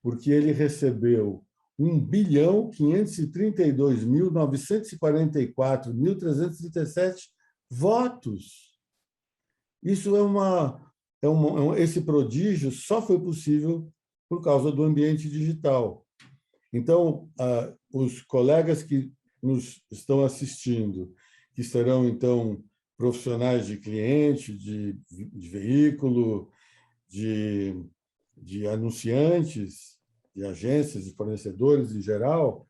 porque ele recebeu 1.532.944.337 votos. Isso esse prodígio só foi possível por causa do ambiente digital. Então, os colegas que nos estão assistindo, que serão, então, profissionais de cliente, de veículo, de anunciantes, de agências, de fornecedores em geral,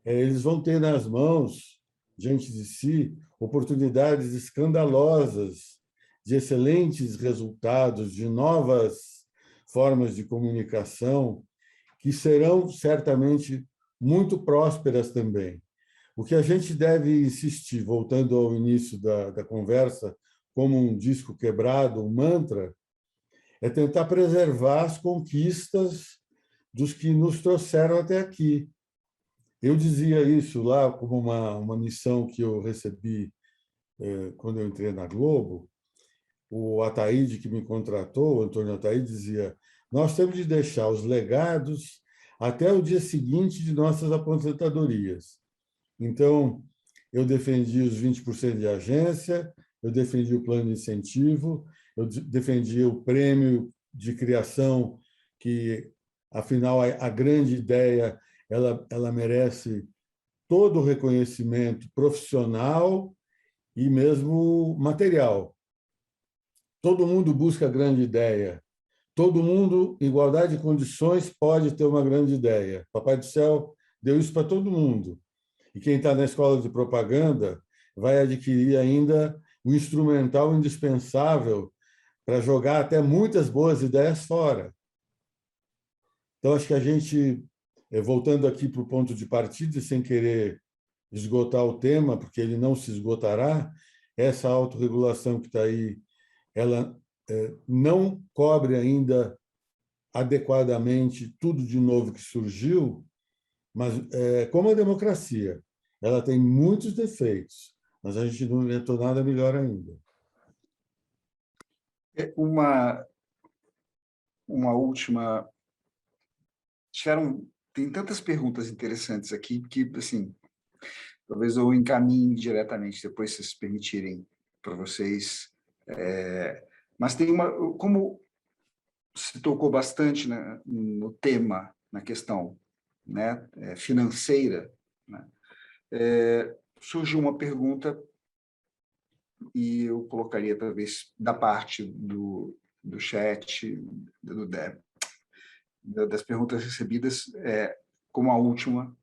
eles vão ter nas mãos, diante de si, oportunidades escandalosas de excelentes resultados, de novas formas de comunicação, que serão certamente muito prósperas também. O que a gente deve insistir, voltando ao início da conversa, como um disco quebrado, um mantra, é tentar preservar as conquistas dos que nos trouxeram até aqui. Eu dizia isso lá como uma missão que eu recebi quando eu entrei na Globo. O Ataíde, que me contratou, o Antônio Ataíde, dizia: nós temos de deixar os legados até o dia seguinte de nossas aposentadorias. Então, eu defendi os 20% de agência, eu defendi o plano de incentivo, eu defendi o prêmio de criação, que, afinal, a grande ideia ela merece todo o reconhecimento profissional e mesmo material. Todo mundo busca a grande ideia. Todo mundo, em igualdade de condições, pode ter uma grande ideia. Papai do Céu deu isso para todo mundo. E quem está na escola de propaganda vai adquirir ainda o instrumental indispensável para jogar até muitas boas ideias fora. Então, acho que a gente, voltando aqui para o ponto de partida, sem querer esgotar o tema, porque ele não se esgotará, essa autorregulação que está aí, ela não cobre ainda adequadamente tudo de novo que surgiu, mas, como a democracia, ela tem muitos defeitos, mas a gente não inventou nada melhor ainda. Uma última... Tem tantas perguntas interessantes aqui que, assim, talvez eu encaminhe diretamente, depois, se vocês permitirem, para vocês. Mas tem como se tocou bastante, né, no tema, na questão, né, financeira, né, surgiu uma pergunta, e eu colocaria, talvez, da parte do chat, das perguntas recebidas, como a última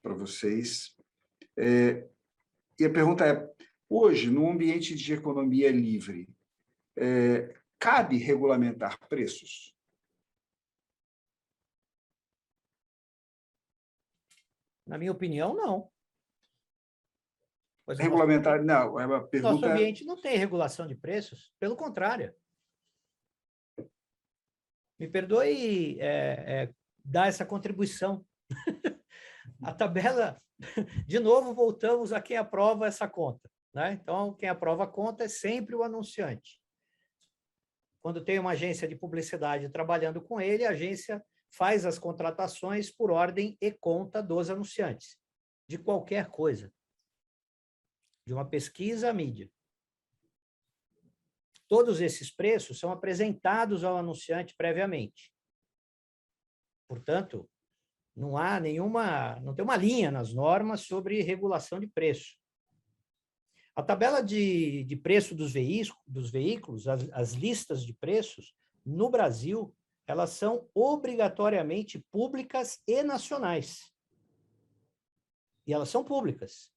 para vocês. E a pergunta é: hoje, no ambiente de economia livre, cabe regulamentar preços? Na minha opinião, não. Regulamentar, não. A pergunta... Nosso ambiente não tem regulação de preços, pelo contrário. Me perdoe dar essa contribuição, A tabela, de novo, voltamos a quem aprova essa conta, né? Então, quem aprova a conta é sempre o anunciante. Quando tem uma agência de publicidade trabalhando com ele, a agência faz as contratações por ordem e conta dos anunciantes, de qualquer coisa, de uma pesquisa à mídia. Todos esses preços são apresentados ao anunciante previamente. Portanto, não tem uma linha nas normas sobre regulação de preço. A tabela de preço dos veículos, as listas de preços, no Brasil, elas são obrigatoriamente públicas e nacionais. E elas são públicas.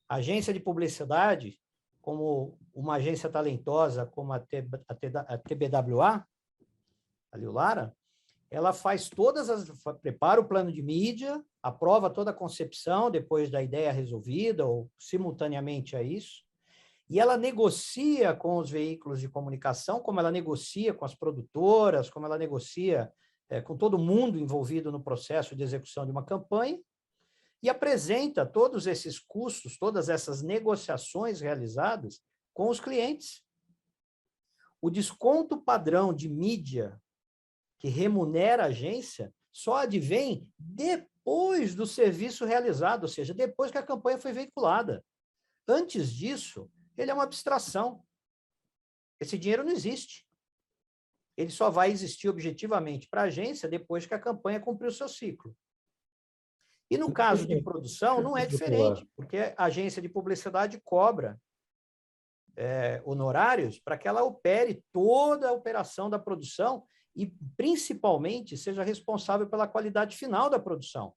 A agência de publicidade, como uma agência talentosa como a TBWA, a Liu Lara, ela faz prepara o plano de mídia, aprova toda a concepção depois da ideia resolvida ou simultaneamente a isso, e ela negocia com os veículos de comunicação, como ela negocia com as produtoras, como ela negocia com todo mundo envolvido no processo de execução de uma campanha, e apresenta todos esses custos, todas essas negociações realizadas com os clientes. O desconto padrão de mídia que remunera a agência só advém depois do serviço realizado, ou seja, depois que a campanha foi veiculada. Antes disso, ele é uma abstração. Esse dinheiro não existe. Ele só vai existir objetivamente para a agência depois que a campanha cumpriu o seu ciclo. E no caso de produção, não é diferente, porque a agência de publicidade cobra honorários para que ela opere toda a operação da produção e, principalmente, seja responsável pela qualidade final da produção.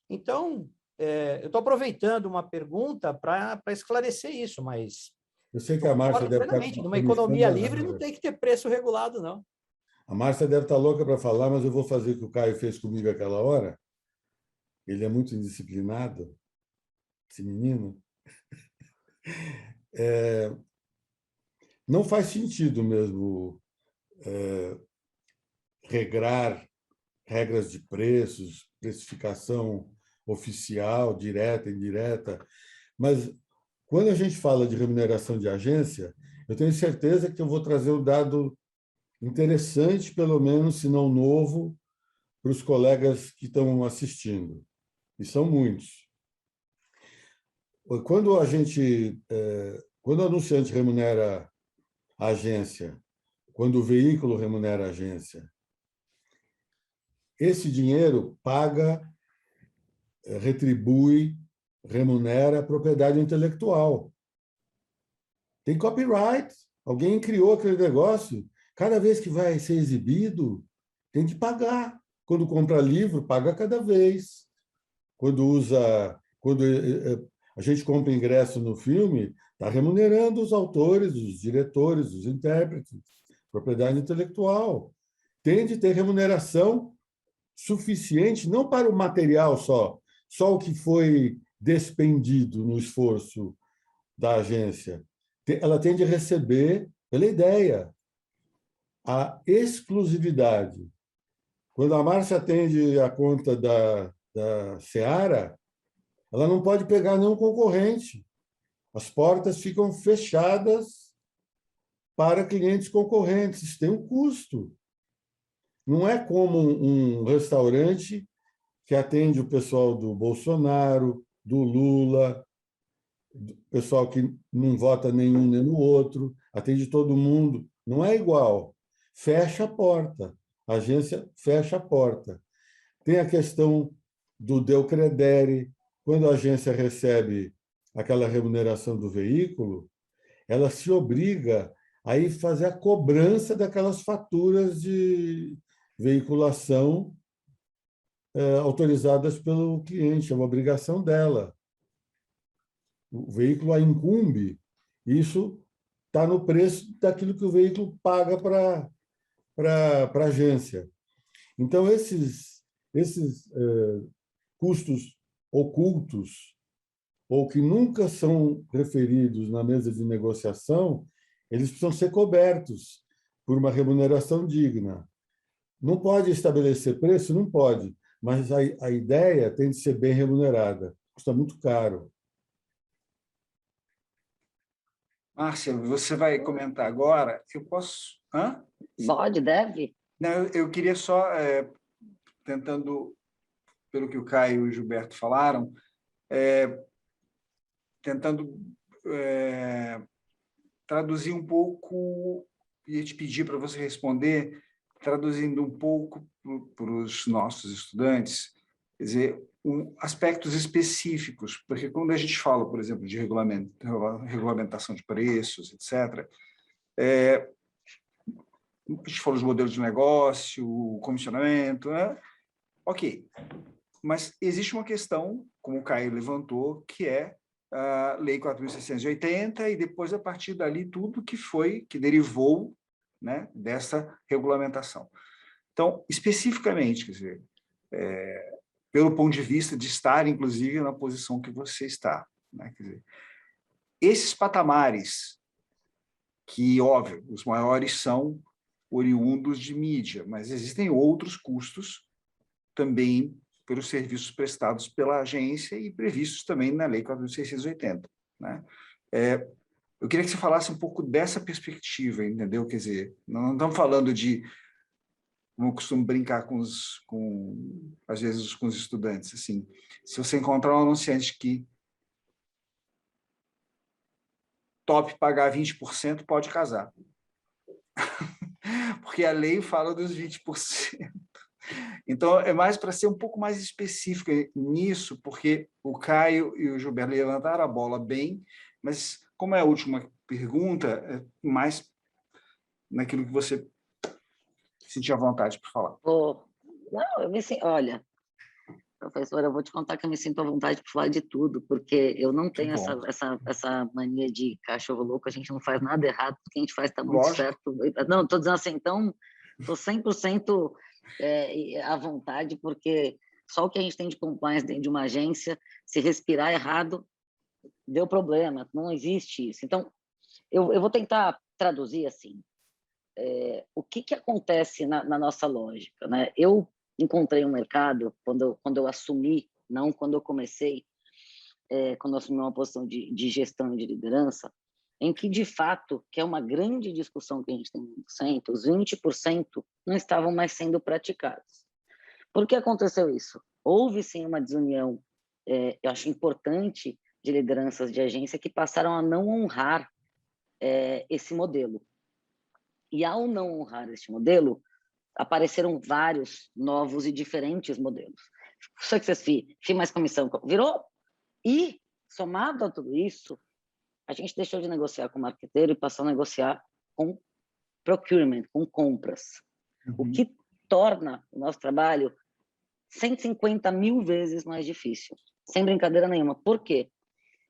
Então, eu estou aproveitando uma pergunta para esclarecer isso, mas... Eu sei que a Márcia deve estar... Numa economia livre não tem que ter preço regulado, não. A Márcia deve estar louca para falar, mas eu vou fazer o que o Caio fez comigo aquela hora. Ele é muito indisciplinado, esse menino. Não faz sentido mesmo regrar regras de preços, precificação oficial, direta, indireta. Mas, quando a gente fala de remuneração de agência, eu tenho certeza que eu vou trazer um dado interessante, pelo menos, se não novo, para os colegas que estão assistindo. E são muitos. Quando o anunciante remunera a agência, quando o veículo remunera a agência, esse dinheiro paga, retribui, remunera a propriedade intelectual. Tem copyright. Alguém criou aquele negócio. Cada vez que vai ser exibido, tem que pagar. Quando compra livro, paga cada vez. Quando a gente compra ingresso no filme, está remunerando os autores, os diretores, os intérpretes, propriedade intelectual. Tem de ter remuneração suficiente, não para o material só o que foi despendido no esforço da agência. Ela tem de receber pela ideia. A exclusividade. Quando a Márcia atende a conta da Seara, ela não pode pegar nenhum concorrente. As portas ficam fechadas para clientes concorrentes. Isso tem um custo. Não é como um restaurante que atende o pessoal do Bolsonaro, do Lula, do pessoal que não vota nenhum nem no outro, atende todo mundo. Não é igual. Fecha a porta. A agência fecha a porta. Tem a questão do Deo Credere. Quando a agência recebe aquela remuneração do veículo, ela se obriga a ir fazer a cobrança daquelas faturas de veiculação autorizadas pelo cliente. É uma obrigação dela. O veículo a incumbe. Isso está no preço daquilo que o veículo paga para a agência. Então, esses custos ocultos, ou que nunca são referidos na mesa de negociação, eles precisam ser cobertos por uma remuneração digna. Não pode estabelecer preço? Não pode, mas a ideia tem de ser bem remunerada. Custa muito caro. Márcia, você vai comentar agora? Eu posso... Hã? Pode, deve? Não, eu queria só, tentando, pelo que o Caio e o Gilberto falaram, tentando traduzir um pouco, ia te pedir para você responder, traduzindo um pouco para os nossos estudantes, quer dizer, aspectos específicos, porque quando a gente fala, por exemplo, de regulamentação de preços, etc., a gente falou de modelos de negócio, o comissionamento, né? Ok, mas existe uma questão, como o Caio levantou, que é a Lei 4.680 e depois, a partir dali, tudo que derivou, né, dessa regulamentação. Então, especificamente, quer dizer, pelo ponto de vista de estar, inclusive, na posição que você está, né? Quer dizer, esses patamares, que, óbvio, os maiores são oriundos de mídia, mas existem outros custos também pelos serviços prestados pela agência e previstos também na Lei 4.680, né? Eu queria que você falasse um pouco dessa perspectiva, entendeu? Quer dizer, não estamos falando de... Como eu costumo brincar às vezes, com os estudantes, assim, se você encontrar um anunciante que top pagar 20%, pode casar. Porque a lei fala dos 20%. Então, é mais para ser um pouco mais específico nisso, porque o Caio e o Gilberto levantaram a bola bem, mas como é a última pergunta, é mais naquilo que você sentia vontade para falar. Não, eu me sinto... Olha, professora, eu vou te contar que eu me sinto à vontade para falar de tudo, porque eu não tenho essa mania de cachorro louco, a gente não faz nada errado, o que a gente faz está muito Lógico. certo. Não, estou dizendo assim, então, estou 100% à vontade, porque só o que a gente tem de compliance dentro de uma agência, se respirar errado, deu problema, não existe isso. Então, eu vou tentar traduzir assim, o que acontece na nossa lógica, né? Eu encontrei um mercado quando eu assumi, não quando eu comecei, quando eu assumi uma posição de gestão e de liderança, em que, de fato, que é uma grande discussão que a gente tem no centro, os 20% não estavam mais sendo praticados. Por que aconteceu isso? Houve, sim, uma desunião, eu acho importante, de lideranças de agência que passaram a não honrar esse modelo. E, ao não honrar este modelo, apareceram vários novos e diferentes modelos. Success fee, FII mais comissão, virou. E, somado a tudo isso, a gente deixou de negociar com o marqueteiro e passou a negociar com procurement, com compras. O que torna o nosso trabalho 150 mil vezes mais difícil. Sem brincadeira nenhuma. Por quê?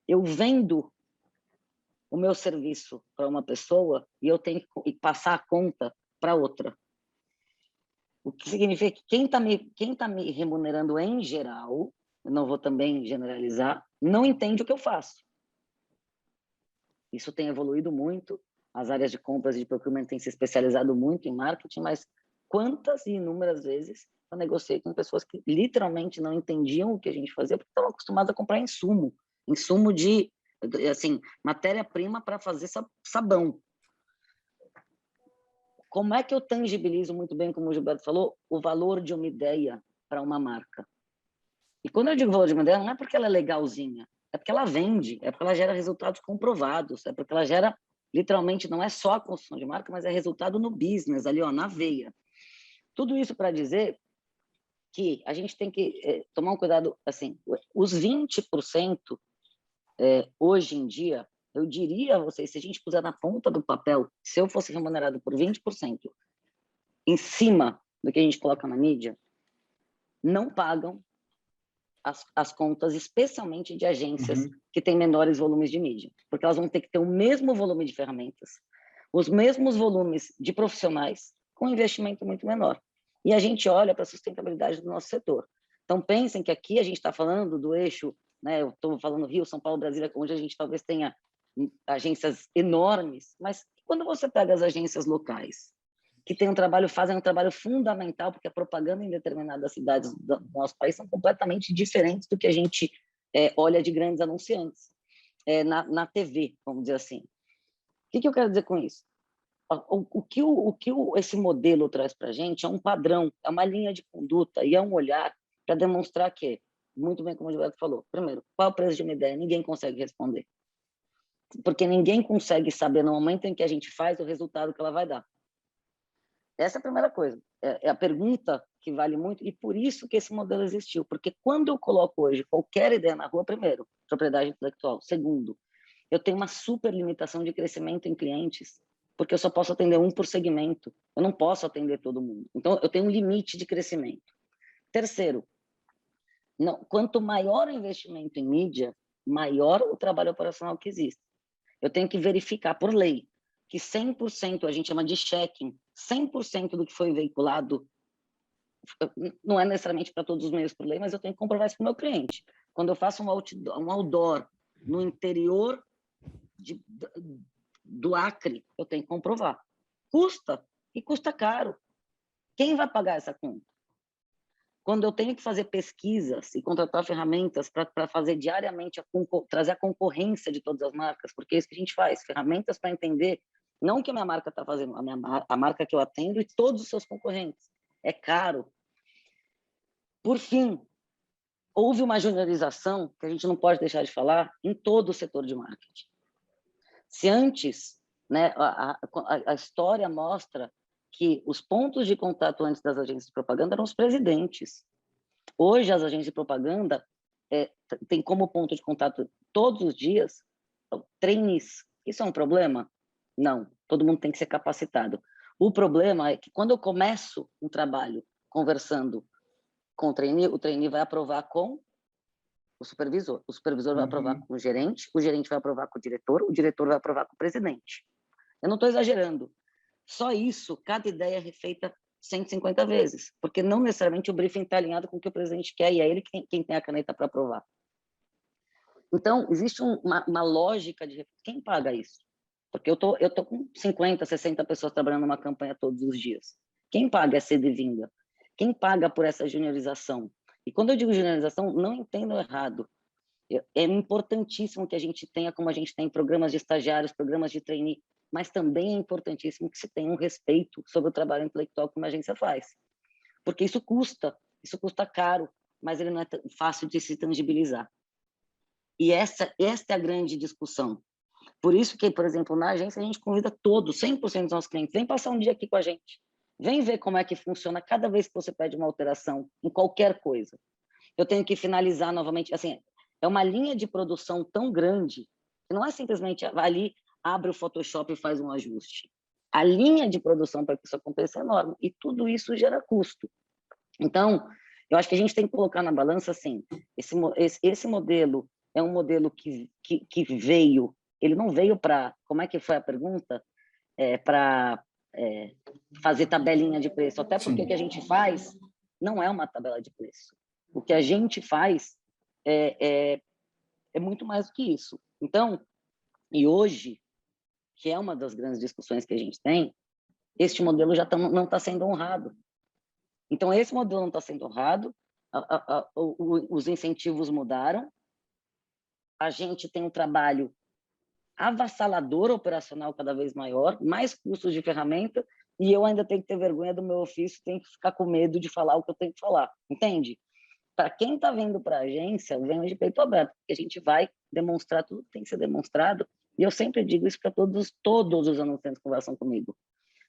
Eu vendo o meu serviço para uma pessoa e eu tenho que passar a conta para outra. O que significa que quem tá me remunerando em geral, eu não vou também generalizar, não entende o que eu faço. Isso tem evoluído muito, as áreas de compras e de procurement têm se especializado muito em marketing, mas quantas e inúmeras vezes eu negociei com pessoas que literalmente não entendiam o que a gente fazia porque estavam acostumadas a comprar insumo de, assim, matéria-prima para fazer sabão. Como é que eu tangibilizo muito bem, como o Gilberto falou, o valor de uma ideia para uma marca? E quando eu digo valor de uma ideia, não é porque ela é legalzinha, é porque ela vende, é porque ela gera resultados comprovados, é porque ela gera, literalmente, não é só a construção de marca, mas é resultado no business, ali, ó, na veia. Tudo isso para dizer que a gente tem que tomar um cuidado, assim, os 20%, hoje em dia, eu diria a vocês, se a gente puser na ponta do papel, se eu fosse remunerado por 20% em cima do que a gente coloca na mídia, não pagam as contas, especialmente de agências que têm menores volumes de mídia, porque elas vão ter que ter o mesmo volume de ferramentas, os mesmos volumes de profissionais, com investimento muito menor. E a gente olha para a sustentabilidade do nosso setor. Então, pensem que aqui a gente está falando do eixo, né? Eu estou falando Rio, São Paulo, Brasília, onde a gente talvez tenha agências enormes, mas quando você pega as agências locais, que fazem um trabalho fundamental, porque a propaganda em determinadas cidades do nosso país são completamente diferentes do que a gente olha de grandes anunciantes na TV, vamos dizer assim. O que eu quero dizer com isso? O que esse modelo traz para a gente é um padrão, é uma linha de conduta e é um olhar para demonstrar que, muito bem como o Gilberto falou, primeiro, qual é o preço de uma ideia? Ninguém consegue responder. Porque ninguém consegue saber no momento em que a gente faz o resultado que ela vai dar. Essa é a primeira coisa. É a pergunta que vale muito, e por isso que esse modelo existiu. Porque quando eu coloco hoje qualquer ideia na rua, primeiro, propriedade intelectual. Segundo, eu tenho uma super limitação de crescimento em clientes, porque eu só posso atender um por segmento. Eu não posso atender todo mundo. Então, eu tenho um limite de crescimento. Terceiro, quanto maior o investimento em mídia, maior o trabalho operacional que existe. Eu tenho que verificar por lei que 100%, a gente chama de checking, 100% do que foi veiculado, não é necessariamente para todos os meios por lei, mas eu tenho que comprovar isso para o meu cliente. Quando eu faço um outdoor no interior do Acre, eu tenho que comprovar. Custa, e custa caro. Quem vai pagar essa conta? Quando eu tenho que fazer pesquisas e contratar ferramentas para fazer diariamente, trazer a concorrência de todas as marcas, porque é isso que a gente faz, ferramentas para entender, não o que a minha marca está fazendo, a marca que eu atendo e todos os seus concorrentes. É caro. Por fim, houve uma juniorização, que a gente não pode deixar de falar, em todo o setor de marketing. Se antes, né, a história mostra que os pontos de contato antes das agências de propaganda eram os presidentes. Hoje, as agências de propaganda têm como ponto de contato todos os dias trainees. Isso é um problema? Não. Todo mundo tem que ser capacitado. O problema é que quando eu começo um trabalho conversando com o trainee vai aprovar com o supervisor vai aprovar com o gerente vai aprovar com o diretor vai aprovar com o presidente. Eu não estou exagerando. Só isso, cada ideia é refeita 150 vezes, porque não necessariamente o briefing está alinhado com o que o presidente quer, e é ele quem tem a caneta para aprovar. Então, existe uma lógica de... Quem paga isso? Porque eu tô com 50, 60 pessoas trabalhando numa campanha todos os dias. Quem paga essa ida e vinda? Quem paga por essa juniorização? E quando eu digo juniorização, não entendam errado. É importantíssimo que a gente tenha, como a gente tem, programas de estagiários, programas de trainee, mas também é importantíssimo que se tenha um respeito sobre o trabalho intelectual que uma agência faz. Porque isso custa caro, mas ele não é fácil de se tangibilizar. E esta é a grande discussão. Por isso que, por exemplo, na agência a gente convida todos, 100% dos nossos clientes, vem passar um dia aqui com a gente. Vem ver como é que funciona cada vez que você pede uma alteração em qualquer coisa. Eu tenho que finalizar novamente, assim, é uma linha de produção tão grande que não é simplesmente ali, abre o Photoshop e faz um ajuste. A linha de produção para que isso aconteça é enorme e tudo isso gera custo. Então, eu acho que a gente tem que colocar na balança, assim, esse modelo é um modelo que veio, ele não veio para, como é que foi a pergunta? Para fazer tabelinha de preço, até porque o que a gente faz não é uma tabela de preço. O que a gente faz é muito mais do que isso. Então, e hoje, que é uma das grandes discussões que a gente tem, este modelo já não está sendo honrado. Então, esse modelo não está sendo honrado, os incentivos mudaram, a gente tem um trabalho avassalador operacional cada vez maior, mais custos de ferramenta, e eu ainda tenho que ter vergonha do meu ofício, tenho que ficar com medo de falar o que eu tenho que falar, entende? Para quem está vindo para a agência, vem de peito aberto, porque a gente vai demonstrar tudo que tem que ser demonstrado, e eu sempre digo isso para todos os anunciantes que conversam comigo.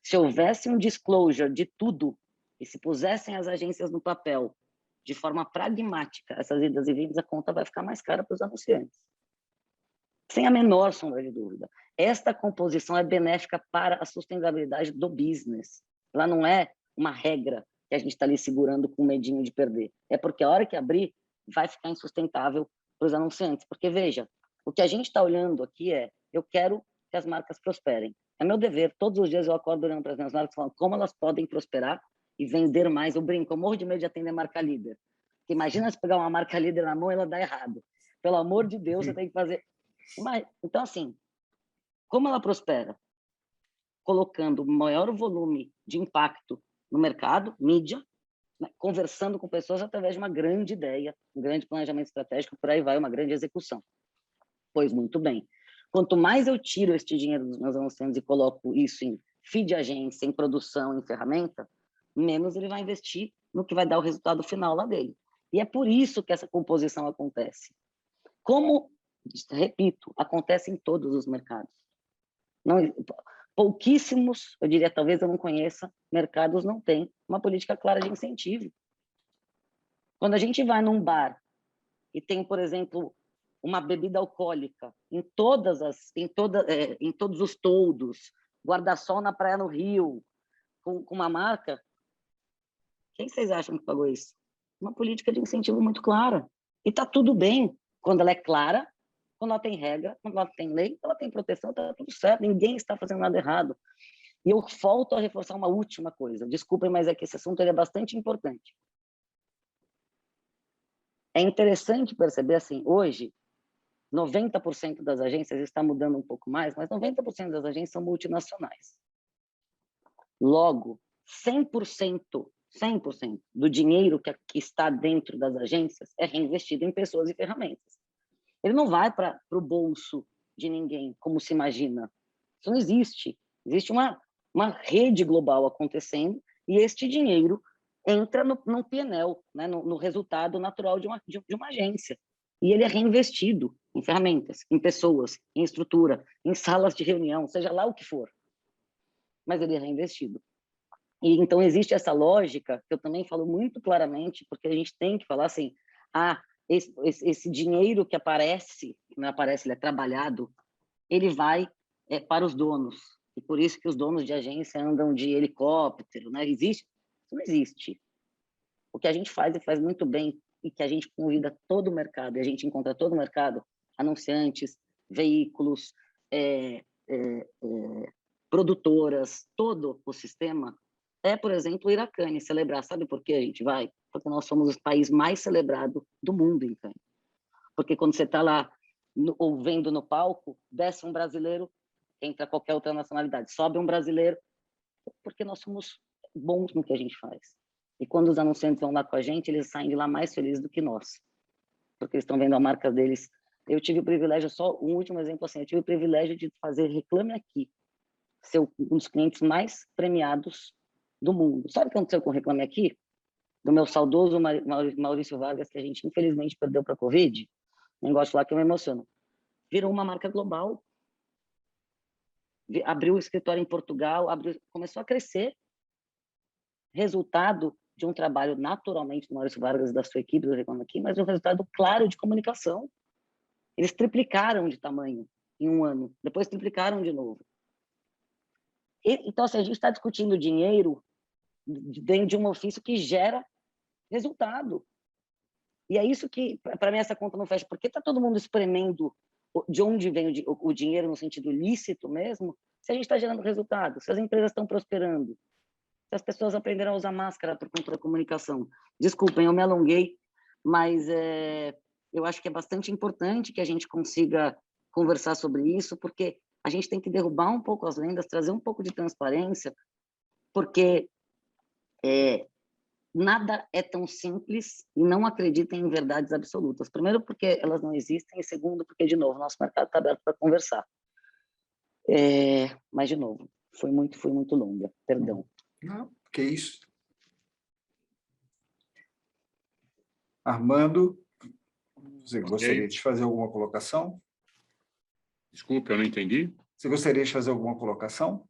Se houvesse um disclosure de tudo, e se pusessem as agências no papel, de forma pragmática, essas idas e vindas, a conta vai ficar mais cara para os anunciantes. Sem a menor sombra de dúvida. Esta composição é benéfica para a sustentabilidade do business. Ela não é uma regra que a gente está ali segurando com medinho de perder. É porque a hora que abrir, vai ficar insustentável para os anunciantes. Porque, veja, o que a gente está olhando aqui eu quero que as marcas prosperem. É meu dever. Todos os dias eu acordo olhando para as minhas marcas falando como elas podem prosperar e vender mais. Eu brinco, eu morro de medo de atender marca líder. Porque imagina se pegar uma marca líder na mão e ela dá errado. Pelo amor de Deus, você tem que fazer... Então, assim, como ela prospera? colocando o maior volume de impacto no mercado, mídia, né, conversando com pessoas através de uma grande ideia, um grande planejamento estratégico, por aí vai, uma grande execução. Pois muito bem. Quanto mais eu tiro este dinheiro dos meus anunciantes e coloco isso em feed agência, em produção, em ferramenta, menos ele vai investir no que vai dar o resultado final lá dele. E é por isso que essa composição acontece. Como, repito, acontece em todos os mercados. Não, pouquíssimos, eu diria, talvez eu não conheça, mercados não têm uma política clara de incentivo. Quando a gente vai num bar e tem, por exemplo, uma bebida alcoólica em todos os toldos, guarda-sol na praia no Rio, com uma marca, quem vocês acham que pagou isso? Uma política de incentivo muito clara. E está tudo bem quando ela é clara, quando ela tem regra, quando ela tem lei, quando ela tem proteção, está tudo certo, ninguém está fazendo nada errado. E eu volto a reforçar uma última coisa, desculpem, mas é que esse assunto é bastante importante. É interessante perceber, assim, hoje, 90% das agências, está mudando um pouco mais, mas 90% das agências são multinacionais. Logo, 100% do dinheiro que está dentro das agências é reinvestido em pessoas e ferramentas. Ele não vai para o bolso de ninguém, como se imagina. Isso não existe. Existe uma rede global acontecendo e este dinheiro entra no P&L, né, no resultado natural de uma agência. E ele é reinvestido em ferramentas, em pessoas, em estrutura, em salas de reunião, seja lá o que for. Mas ele é reinvestido. E então existe essa lógica, que eu também falo muito claramente, porque a gente tem que falar assim, esse dinheiro que aparece, não aparece, ele é trabalhado, ele vai para os donos. E por isso que os donos de agência andam de helicóptero, né? Existe? Isso não existe. O que a gente faz e faz muito bem, e que a gente convida todo o mercado, e a gente encontra todo o mercado, anunciantes, veículos, produtoras, todo o sistema, por exemplo, ir a Cannes celebrar. Sabe por que a gente vai? Porque nós somos o país mais celebrado do mundo em Cannes. Porque quando você está lá ou vendo no palco, desce um brasileiro, entra qualquer outra nacionalidade, sobe um brasileiro, porque nós somos bons no que a gente faz. E quando os anunciantes vão lá com a gente, eles saem de lá mais felizes do que nós, porque eles estão vendo a marca deles. Eu tive o privilégio, só um último exemplo assim, eu tive o privilégio de fazer Reclame Aqui, ser um dos clientes mais premiados do mundo. Sabe o que aconteceu com o Reclame Aqui? Do meu saudoso Maurício Vargas, que a gente infelizmente perdeu para a Covid, negócio lá que eu me emociono. Virou uma marca global, abriu o escritório em Portugal, começou a crescer, resultado de um trabalho naturalmente do Maurício Vargas e da sua equipe do Reclame Aqui, mas um resultado claro de comunicação. Eles triplicaram de tamanho em um ano, depois triplicaram de novo. Então, assim, a gente está discutindo dinheiro dentro de um ofício que gera resultado. E é isso que, para mim, essa conta não fecha. Porque está todo mundo espremendo de onde vem o dinheiro no sentido lícito mesmo, se a gente está gerando resultado, se as empresas estão prosperando, se as pessoas aprenderam a usar máscara por conta da comunicação. Desculpem, eu me alonguei, mas eu acho que é bastante importante que a gente consiga conversar sobre isso, porque a gente tem que derrubar um pouco as lendas, trazer um pouco de transparência, porque nada é tão simples e não acreditem em verdades absolutas. Primeiro, porque elas não existem, e segundo, porque, de novo, nosso mercado está aberto para conversar. Mas, de novo, foi muito longa, perdão. Não, que isso. Armando, você gostaria de fazer alguma colocação? Desculpe, eu não entendi. Você gostaria de fazer alguma colocação?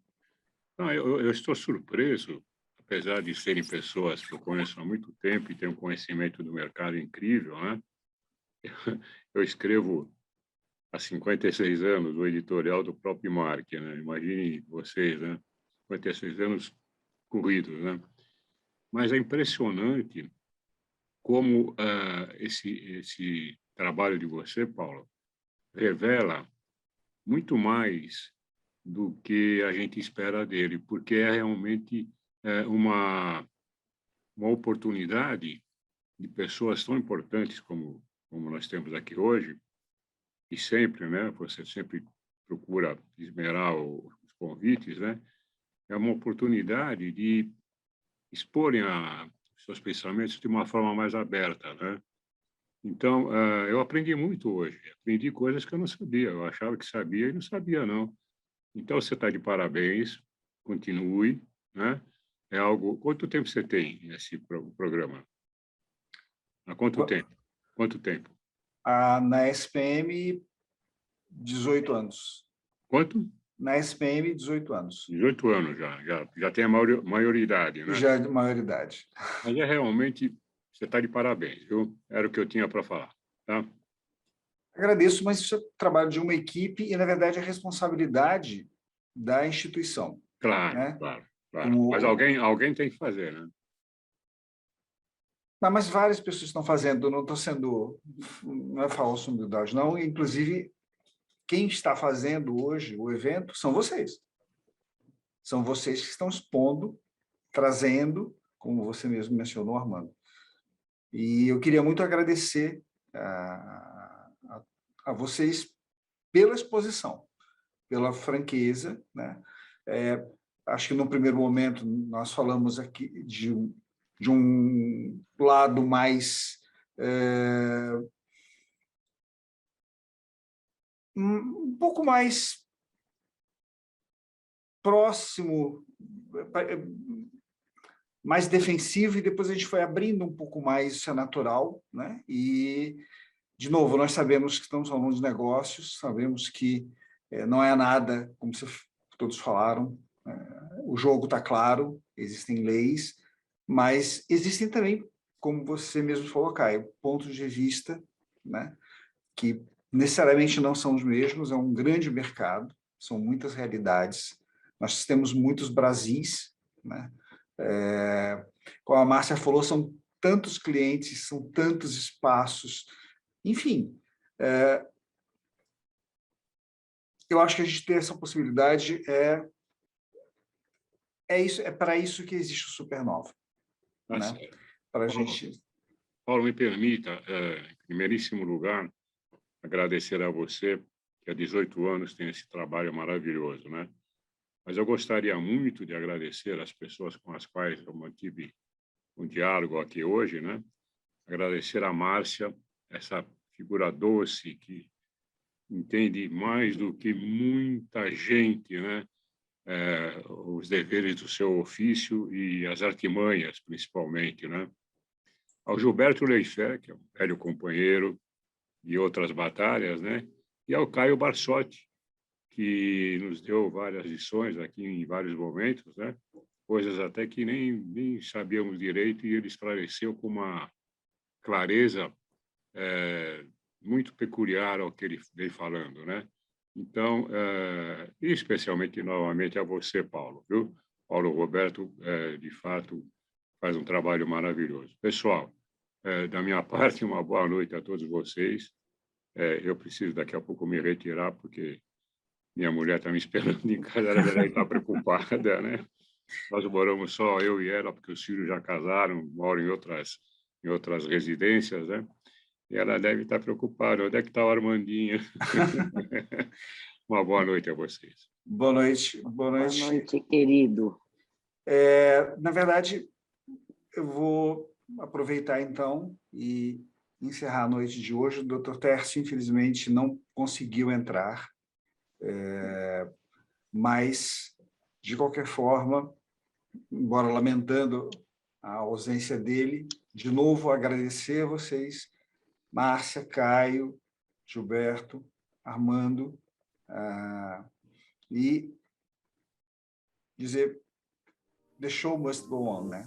Não, eu estou surpreso, apesar de serem pessoas que eu conheço há muito tempo e tenho um conhecimento do mercado incrível, né? Eu escrevo há 56 anos o editorial do próprio Mark, né? Imagine vocês, né? 56 anos corridos, né? Mas é impressionante como esse trabalho de você, Paulo, revela muito mais do que a gente espera dele, porque é realmente uma oportunidade de pessoas tão importantes como nós temos aqui hoje, e sempre, né? Você sempre procura esmerar os convites, né? é uma oportunidade de exporem seus pensamentos de uma forma mais aberta, né? Então, eu aprendi muito hoje. Aprendi coisas que eu não sabia. Eu achava que sabia e não sabia, não. Então, você está de parabéns. Continue, né? É algo... Quanto tempo você tem esse programa? Há quanto tempo? Quanto tempo? Na SPM, 18 anos. Quanto? Na SPM, 18 anos. 18 anos já tem a maioridade, né? Já de maioridade. Mas realmente, você está de parabéns, viu? Era o que eu tinha para falar, tá? Agradeço, mas isso é trabalho de uma equipe e, na verdade, é responsabilidade da instituição. Claro, né? claro. Como... Mas alguém tem que fazer, né? Não, mas várias pessoas estão fazendo, não estou sendo... Não é falsa humildade, não. Inclusive, quem está fazendo hoje o evento são vocês. São vocês que estão expondo, trazendo, como você mesmo mencionou, Armando. E eu queria muito agradecer a vocês pela exposição, pela franqueza, né? Acho que no primeiro momento nós falamos aqui de um lado mais um pouco mais próximo, mais defensivo, e depois a gente foi abrindo um pouco mais, isso é natural, né? E, de novo, nós sabemos que estamos falando de negócios, sabemos que não é nada, como todos falaram, o jogo está claro, existem leis, mas existem também, como você mesmo falou, Caio, pontos de vista, né, que necessariamente não são os mesmos, é um grande mercado, são muitas realidades, nós temos muitos Brasis, né? Como a Márcia falou, são tantos clientes, são tantos espaços, enfim, eu acho que a gente ter essa possibilidade é para isso que existe o Supernova, Tá né? certo. Para a gente... Paulo, me permita, em primeiríssimo lugar, agradecer a você, que há 18 anos tem esse trabalho maravilhoso, né? Mas eu gostaria muito de agradecer as pessoas com as quais eu mantive um diálogo aqui hoje, né? Agradecer a Márcia, essa figura doce que entende mais do que muita gente, né? Os deveres do seu ofício e as artimanhas, principalmente, né? Ao Gilberto Leifert, que é um velho companheiro de outras batalhas, né? E ao Caio Barsotti, que nos deu várias lições aqui em vários momentos, né? Coisas até que nem sabíamos direito, e ele esclareceu com uma clareza muito peculiar ao que ele vem falando, né? Então, e especialmente, novamente, a você, Paulo, viu? Paulo Roberto, de fato, faz um trabalho maravilhoso. Pessoal, da minha parte, uma boa noite a todos vocês. Eu preciso daqui a pouco me retirar, porque minha mulher está me esperando em casa, ela deve estar preocupada, né? Nós moramos só eu e ela, porque os filhos já casaram, moram em outras residências, né? E ela deve estar preocupada. Onde é que está o Armandinho? Uma boa noite a vocês. Boa noite. Boa noite, querido. Na verdade, eu vou aproveitar, então, e encerrar a noite de hoje. O Dr. Tércio, infelizmente, não conseguiu entrar, mas, de qualquer forma, embora lamentando a ausência dele, de novo agradecer a vocês, Márcia, Caio, Gilberto, Armando, e dizer: the show must go on, né?